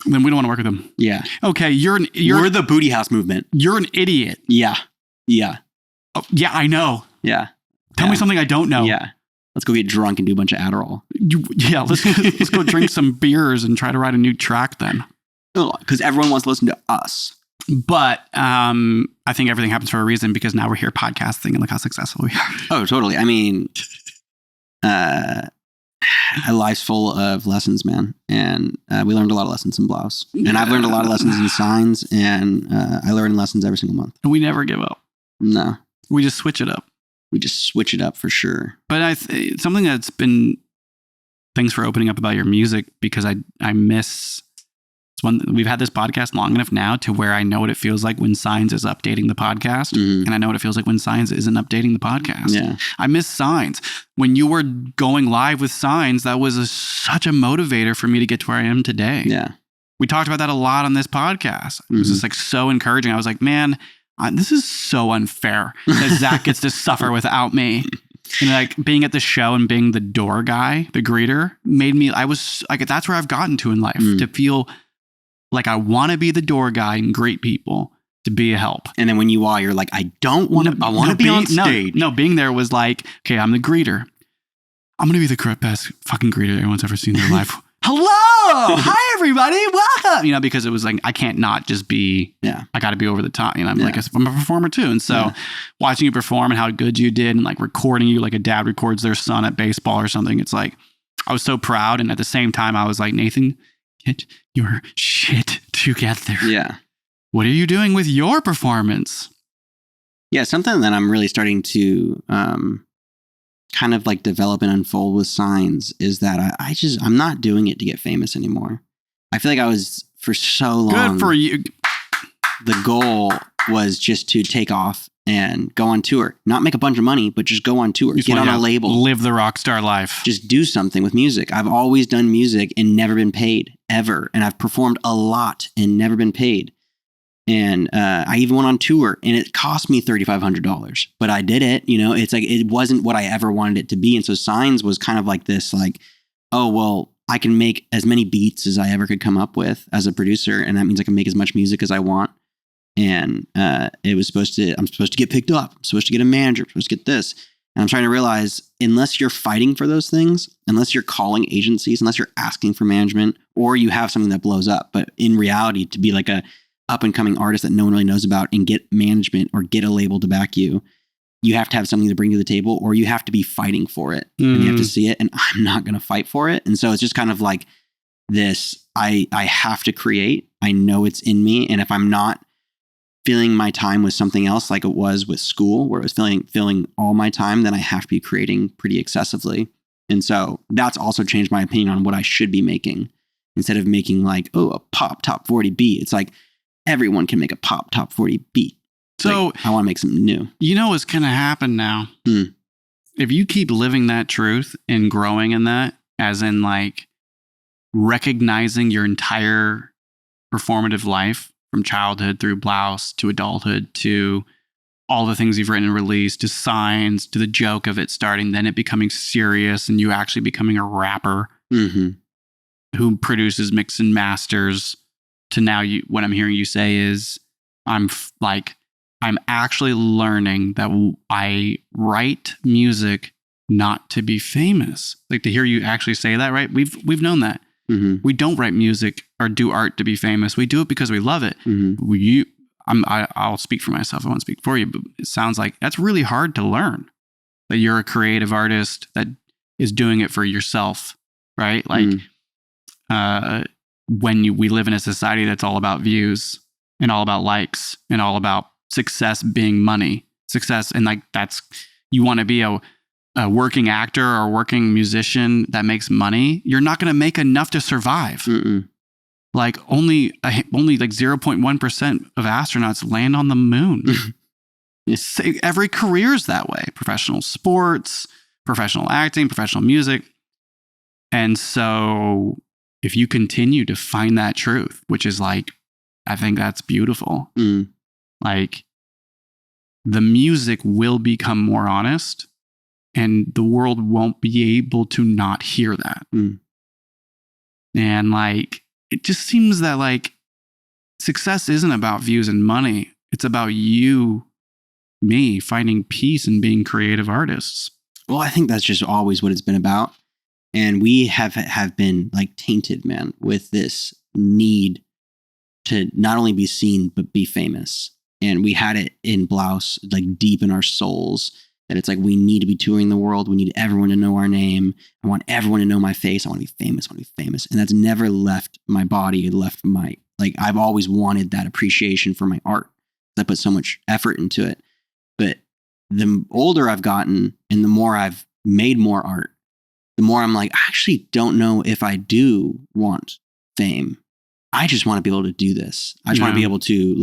Then we don't want to work with them. Yeah. Okay, we're the booty house movement. You're an idiot. Yeah. Oh, yeah, I know. Yeah. Tell me something I don't know. Yeah. Let's go get drunk and do a bunch of Adderall. Let's go drink some beers and try to write a new track then. Because everyone wants to listen to us. But I think everything happens for a reason because now we're here podcasting and look how successful we are. Oh, totally. I mean, life's full of lessons, man. And we learned a lot of lessons in Blouse. And I've learned a lot of lessons in Signs. And I learn lessons every single month. And we never give up. No. We just switch it up. We just switch it up for sure. But something that's been, thanks for opening up about your music, because I miss, we've had this podcast long enough now to where I know what it feels like when Signs is updating the podcast. Mm-hmm. And I know what it feels like when Signs isn't updating the podcast. Yeah. I miss Signs. When you were going live with Signs, that was such a motivator for me to get to where I am today. Yeah. We talked about that a lot on this podcast. It was just like so encouraging. I was like, man, this is so unfair that Zach gets to suffer without me. And like being at the show and being the door guy, the greeter, made me, I was like, that's where I've gotten to in life, to feel like I want to be the door guy and greet people, to be a help. And then when you are, you're like, I want to be on stage. No, being there was like, okay, I'm the greeter. I'm going to be the best fucking greeter anyone's ever seen in their life. Hello. Hi, everybody. Welcome. Because it was like, I can't not just be, I got to be over the top. I'm like, I'm a performer too. And so watching you perform and how good you did and like recording you like a dad records their son at baseball or something. It's like, I was so proud. And at the same time, I was like, Nathan, get your shit together. Yeah. What are you doing with your performance? Yeah. Something that I'm really starting to, kind of like develop and unfold with Signs is that I'm not doing it to get famous anymore. I feel like I was for so long. Good for you. The goal was just to take off and go on tour, not make a bunch of money, but just go on tour, get on a label, live the rock star life, just do something with music. I've always done music and never been paid ever. And I've performed a lot and never been paid. And I even went on tour, and it cost me $3,500, but I did it. It's like, it wasn't what I ever wanted it to be. And so Signs was kind of like this, like, oh, well, I can make as many beats as I ever could come up with as a producer. And that means I can make as much music as I want. And I'm supposed to get picked up. I'm supposed to get a manager. I'm supposed to get this. And I'm trying to realize, unless you're fighting for those things, unless you're calling agencies, unless you're asking for management, or you have something that blows up. But in reality, to be like a up and coming artist that no one really knows about and get management or get a label to back you, you have to have something to bring to the table, or you have to be fighting for it and you have to see it. And I'm not going to fight for it. And so it's just kind of like this, I have to create. I know it's in me. And if I'm not filling my time with something else, like it was with school, where it was filling all my time, then I have to be creating pretty excessively. And so that's also changed my opinion on what I should be making. Instead of making like, oh, a pop top 40 beat, it's like, everyone can make a pop top 40 beat. So like, I want to make something new. You know what's going to happen now? If you keep living that truth and growing in that, as in like recognizing your entire performative life from childhood through Blouse to adulthood to all the things you've written and released to Signs to the joke of it starting, then it becoming serious and you actually becoming a rapper who produces, mix and masters, to now what I'm hearing you say is I'm actually learning that I write music not to be famous. Like, to hear you actually say that, right? We've known that. We don't write music or do art to be famous. We do it because we love it. I'll speak for myself. I won't speak for you, but it sounds like that's really hard to learn, that you're a creative artist that is doing it for yourself, right? Like, we live in a society that's all about views and all about likes and all about success being money, success. And like, you want to be a working actor or a working musician that makes money. You're not going to make enough to survive. Like only like 0.1% of astronauts land on the moon. Every career is that way. Professional sports, professional acting, professional music. And so if you continue to find that truth, which is like, I think that's beautiful. Like, the music will become more honest and the world won't be able to not hear that. And like, it just seems that like success isn't about views and money. It's about me finding peace and being creative artists. Well, I think that's just always what it's been about. And we have been like tainted, man, with this need to not only be seen, but be famous. And we had it in Blouse, like deep in our souls, that it's like, we need to be touring the world. We need everyone to know our name. I want everyone to know my face. I want to be famous. I want to be famous. And that's never left my body. It left I've always wanted that appreciation for my art. I put so much effort into it. But the older I've gotten and the more I've made more art, the more I'm like, I actually don't know if I do want fame. I just want to be able to do this. I just want to be able to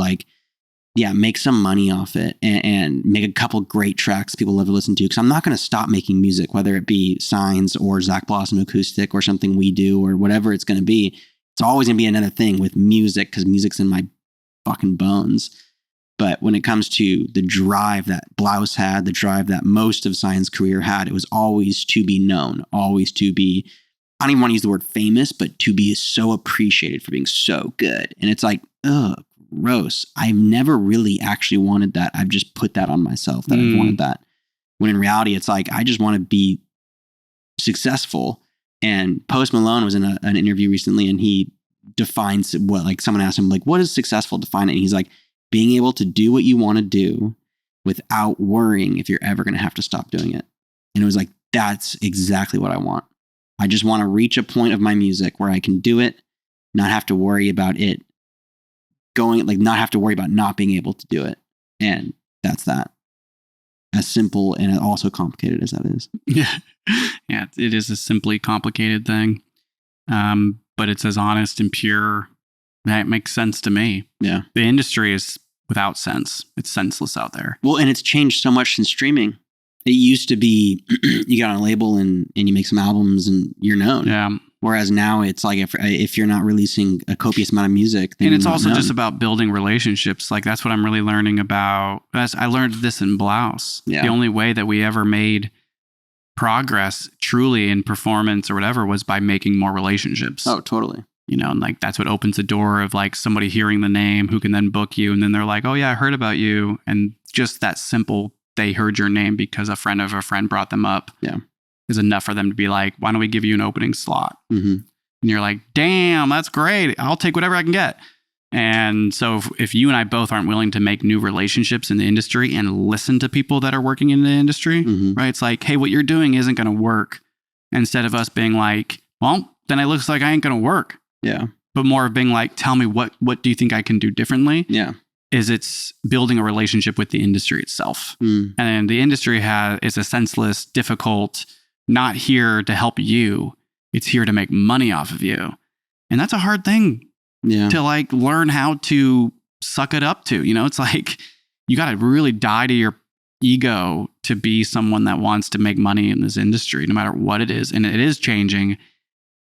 make some money off it and make a couple great tracks people love to listen to. Because I'm not going to stop making music, whether it be Signs or Zach Blossom Acoustic or something we do or whatever it's going to be. It's always going to be another thing with music, because music's in my fucking bones. But when it comes to the drive that Blouse had, the drive that most of Signs' career had, it was always to be known, always to be, I don't even want to use the word famous, but to be so appreciated for being so good. And it's like, ugh, gross. I've never really actually wanted that. I've just put that on myself that I've wanted that. When in reality, it's like, I just want to be successful. And Post Malone was in an interview recently, and he defines what, like, someone asked him, like, what is successful? Define it. And he's like, being able to do what you want to do without worrying if you're ever going to have to stop doing it. And it was like, that's exactly what I want. I just want to reach a point of my music where I can do it, not have to worry about it going, like, not have to worry about not being able to do it. And that's that. As simple and also complicated as that is. Yeah. Yeah. It is a simply complicated thing. But it's as honest and pure. That makes sense to me. Yeah. The industry is without sense. It's senseless out there. Well, and it's changed so much since streaming. It used to be you got on a label and you make some albums and you're known. Yeah. Whereas now it's like if you're not releasing a copious amount of music, then and it's you're not also known. just about building relationships. Like that's what I'm really learning about. I learned this in Blouse. Yeah. The only way that we ever made progress truly in performance or whatever was by making more relationships. Oh, totally. You know, and like that's what opens the door of like somebody hearing the name who can then book you. And then they're like, oh yeah, I heard about you. And just that simple, they heard your name because a friend of a friend brought them up. Yeah. Is enough for them to be like, why don't we give you an opening slot? Mm-hmm. And you're like, damn, that's great. I'll take whatever I can get. And so if you and I both aren't willing to make new relationships in the industry and listen to people that are working in the industry, right? It's like, hey, what you're doing isn't going to work. Instead of us being like, well, then it looks like I ain't going to work. Yeah. But more of being like, tell me what do you think I can do differently? Yeah. It's building a relationship with the industry itself. And the industry is a senseless, difficult, not here to help you. It's here to make money off of you. And that's a hard thing to like learn how to suck it up to. You know, it's like you got to really die to your ego to be someone that wants to make money in this industry, no matter what it is. And it is changing.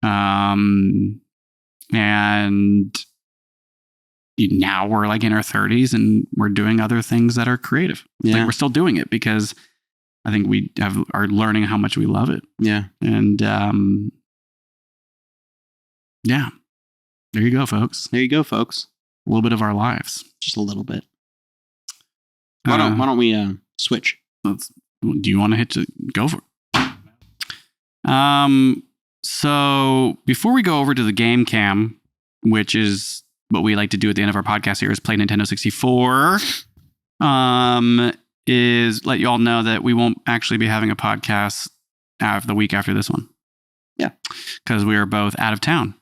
And now we're like in our 30s and we're doing other things that are creative. Yeah. Like we're still doing it because I think we are learning how much we love it. Yeah. And yeah, there you go, folks. There you go, folks. A little bit of our lives. Just a little bit. Why don't we switch? Do you want to go for it? So before we go over to the game cam, which is what we like to do at the end of our podcast here is play Nintendo 64, is let you all know that we won't actually be having a podcast the week after this one. Yeah. Because we are both out of town.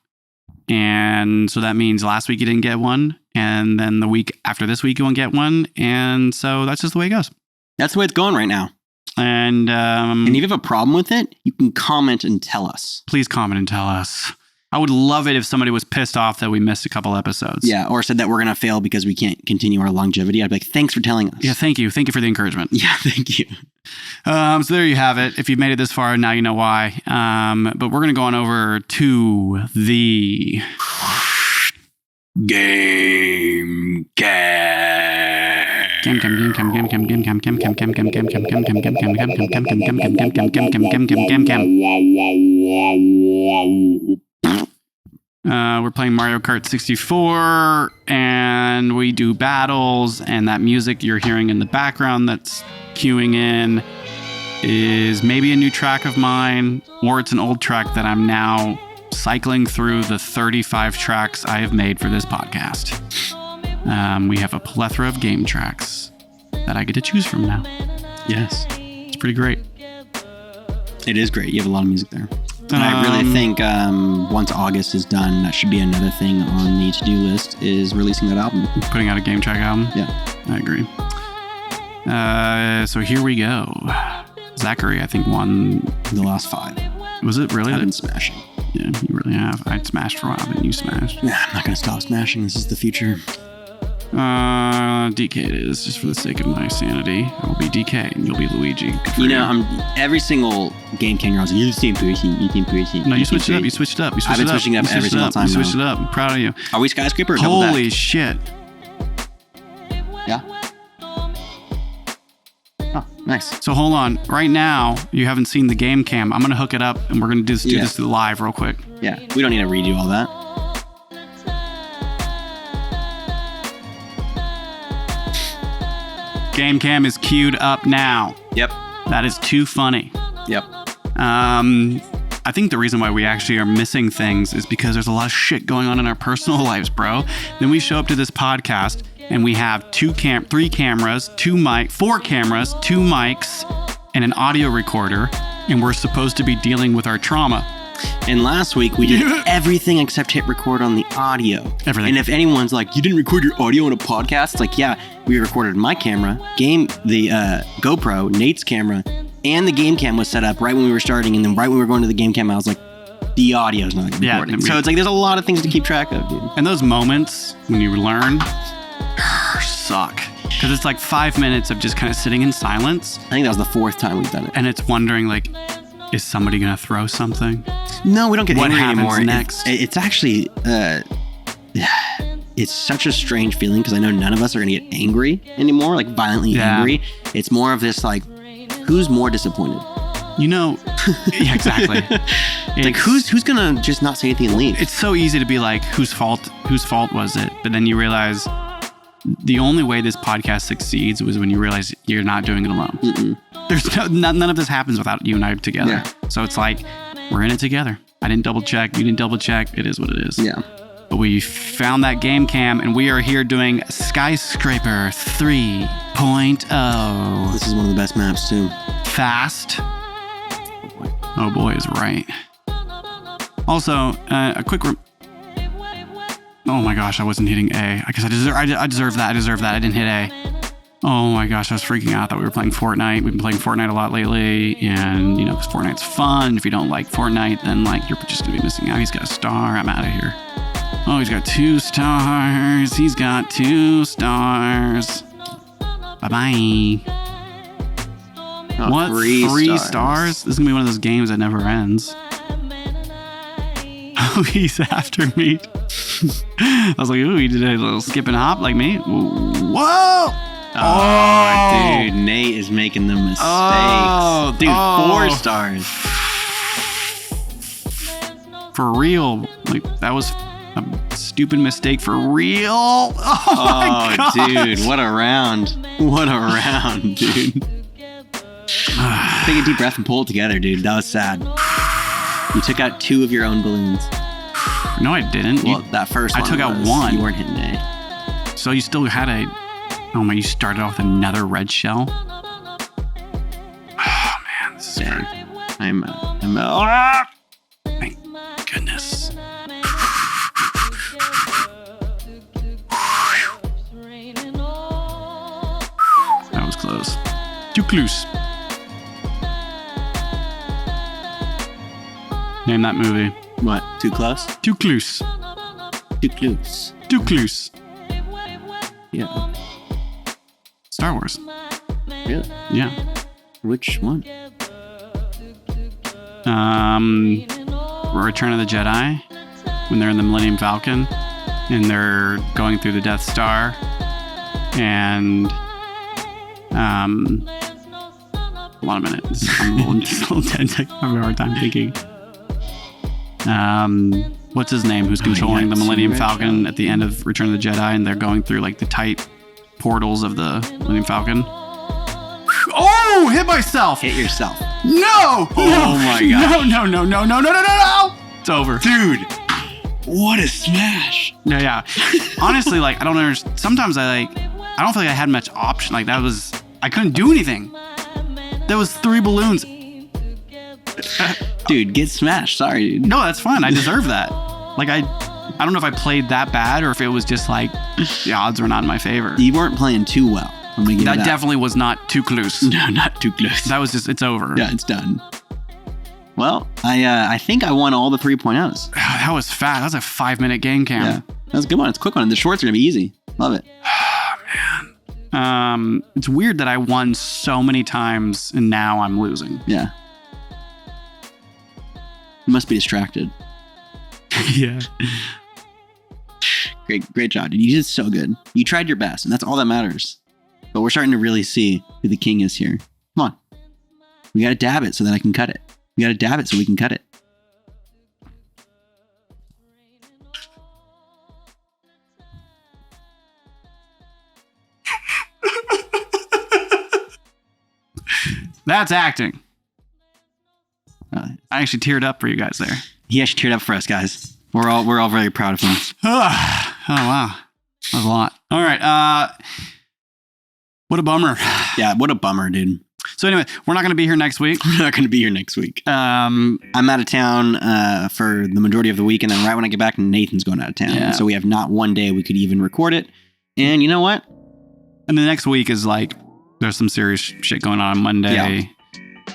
And so that means last week you didn't get one. And then the week after this week you won't get one. And so that's just the way it goes. That's the way it's going right now. And if you have a problem with it, you can comment and tell us. Please comment and tell us. I would love it if somebody was pissed off that we missed a couple episodes. Yeah, or said that we're going to fail because we can't continue our longevity. I'd be like, thanks for telling us. Yeah, thank you. Thank you for the encouragement. Yeah, thank you. So there you have it. If you've made it this far, now you know why. But we're going to go on over to the game we're playing Mario Kart 64 and we do battles, and that music you're hearing in the background that's queuing in is maybe a new track of mine, or it's an old track that I'm now cycling through the 35 tracks I have made for this podcast. We have a plethora of game tracks that I get to choose from now. Yes. It's pretty great. It is great. You have a lot of music there. And I really think once August is done, that should be another thing on the to-do list, is releasing that album. Putting out a game track album? Yeah. I agree. So here we go. Zachary, I think, won the last 5. Was it really? I've been smashing. Yeah, you really have. I'd smashed for a while, then you smashed. Yeah, I'm not going to stop smashing. This is the future. DK it is, just for the sake of my sanity. I will be DK and you'll be Luigi. You know, I'm every single game came here, I was like, you team person. No, you switched it up. You switched it up. I've been switching up every single time. You switched it up. I'm proud of you. Are we Skyscraper or Double Deck? Holy shit. Yeah. Oh, nice. So hold on. Right now, you haven't seen the game cam. I'm going to hook it up and we're going to do this live real quick. Yeah, we don't need to redo all that. Game cam is queued up now. Yep. That is too funny. Yep. I think the reason why we actually are missing things is because there's a lot of shit going on in our personal lives, bro. Then we show up to this podcast and we have 3 cameras, 4 cameras, 2 mics, and an audio recorder, and we're supposed to be dealing with our trauma. And last week we did everything except hit record on the audio. Everything. And if anyone's like, you didn't record your audio on a podcast? It's like, yeah, we recorded my camera, the GoPro, Nate's camera, and the game cam was set up right when we were starting. And then right when we were going to the game cam, I was like, the audio's not recording. So it's like, there's a lot of things to keep track of, dude. And those moments when you learn suck. Because it's like 5 minutes of just kind of sitting in silence. I think that was the 4th time we've done it. And it's wondering like, is somebody going to throw something? No, we don't get What angry happens anymore. next? It's actually, it's such a strange feeling because I know none of us are going to get angry anymore, like violently angry. It's more of this like, who's more disappointed? You know, yeah, exactly. It's like who's going to just not say anything and leave? It's so easy to be like, whose fault was it? But then you realize the only way this podcast succeeds was when you realize you're not doing it alone. Mm-mm. There's none of this happens without you and I together. Yeah. So it's like, we're in it together. I didn't double check. You didn't double check. It is what it is. Yeah. But we found that game cam and we are here doing Skyscraper 3.0. This is one of the best maps too. Fast. Oh boy is right. Also, a quick... oh my gosh, I wasn't hitting A. I guess I deserve that. I didn't hit A. Oh my gosh, I was freaking out that we were playing Fortnite. We've been playing Fortnite a lot lately, and you know, because Fortnite's fun. If you don't like Fortnite, then like you're just gonna be missing out. He's got a star. I'm out of here. Oh, he's got 2 stars. He's got 2 stars. Bye-bye. Oh, What? 3 3 stars. stars? This is gonna be one of those games that never ends. Oh, he's after me. I was like, ooh, he did a little skip and hop like me. Whoa! Oh, dude, Nate is making the mistakes. Oh, dude, oh. 4 stars. For real. Like, that was a stupid mistake for real. Oh, my gosh. Dude, what a round. What a round, dude. Take a deep breath and pull it together, dude. That was sad. You took out 2 of your own balloons. No, I didn't. Well, that first one. I took out was. 1. You weren't hitting A. So you still had a... oh my, you started off with another red shell? Oh man, this is Dang. hard. Thank goodness. That was close. Too close. Name that movie. What? Too close? Too close. Too close. Too close. Yeah. Star Wars. Really? Yeah. Which one? Return of the Jedi, when they're in the Millennium Falcon and they're going through the Death Star, and hold on a minute. I'm a little tense. I have a hard time thinking. What's his name? Who's controlling the Millennium Falcon at the end of Return of the Jedi, and they're going through like the tight portals of the Millennium Falcon. Oh, hit myself. Hit yourself. No! Oh my gosh. No. It's over. Dude, what a smash. Yeah. Honestly, like, I don't understand. Sometimes I don't feel like I had much option. Like, I couldn't do anything. There was 3 balloons. Dude, get smashed. Sorry, dude. No, that's fine. I deserve that. Like, I don't know if I played that bad or if it was just like the odds were not in my favor. You weren't playing too well. I'm gonna give That you that. definitely was not too close. No, not too close. That was just, it's over. Yeah, it's done. Well, I think I won all the 3.0s. That was fast. That was a 5-minute game cam. Yeah, that was a good one. It's a quick one. The shorts are gonna be easy. Love it. It's weird that I won so many times and now I'm losing. Yeah. You must be distracted. Yeah. Great job, dude. You did so good. You tried your best, and that's all that matters. But we're starting to really see who the king is here. Come on. We gotta dab it so that I can cut it. We gotta dab it so we can cut it. That's acting. I actually teared up for you guys there. He actually teared up for us, guys. We're all very proud of him. Oh, wow. That was a lot. All right. What a bummer. Yeah, what a bummer, dude. So anyway, we're not going to be here next week. We're not going to be here next week. I'm out of town for the majority of the week, and then right when I get back, Nathan's going out of town. Yeah. So we have not one day we could even record it. And you know what? And the next week is like, there's some serious shit going on Monday. Yeah.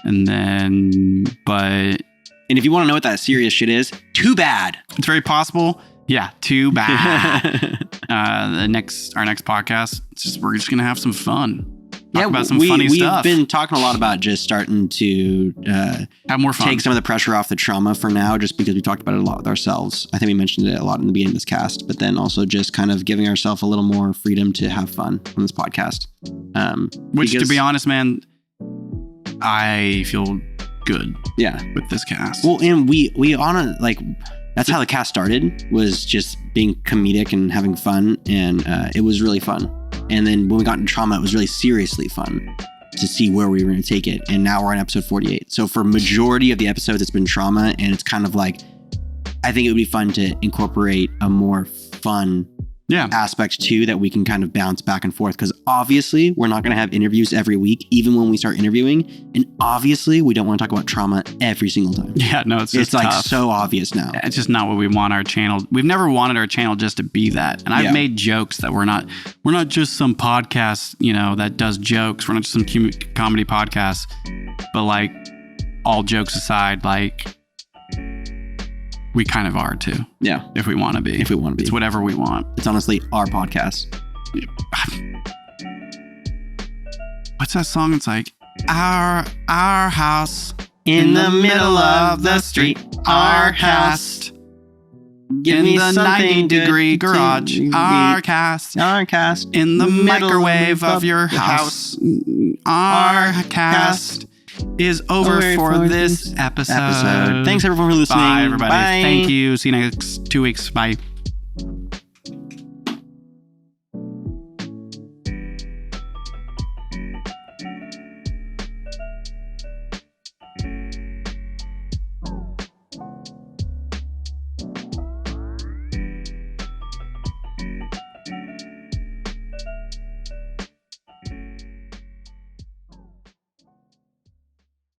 And then, but... And if you want to know what that serious shit is, too bad. It's very possible. Yeah, too bad. Our next podcast, we're just going to have some fun. talk about some funny stuff. We've been talking a lot about just starting to have more fun. Take some of the pressure off the trauma for now, just because we talked about it a lot with ourselves. I think we mentioned it a lot in the beginning of this cast, but then also just kind of giving ourselves a little more freedom to have fun on this podcast. Which, to be honest, man, I feel good. Yeah, with this cast. Well, and we on like that's how the cast started, was just being comedic and having fun, and it was really fun. And then when we got into trauma, it was really seriously fun to see where we were going to take it. And now we're on episode 48. So for majority of the episodes, it's been trauma, and it's kind of like, I think it would be fun to incorporate a more fun aspect too, that we can kind of bounce back and forth. Because obviously we're not going to have interviews every week, even when we start interviewing. And obviously we don't want to talk about trauma every single time. Yeah, no, it's like tough. So obvious now. It's just not what we want our channel. We've never wanted our channel just to be that. And I've made jokes that we're not just some podcast, that does jokes. We're not just some comedy podcast. But like, all jokes aside, like, we kind of are too. Yeah. If we want to be. It's whatever we want. It's honestly our podcast. What's that song? It's like, our house in the middle of the street. Our cast. Give me the 90-degree garage. Our cast. In the microwave of your house. Our cast is over for this episode. Thanks everyone for listening. Bye, everybody. Bye. Thank you. See you next 2 weeks. Bye.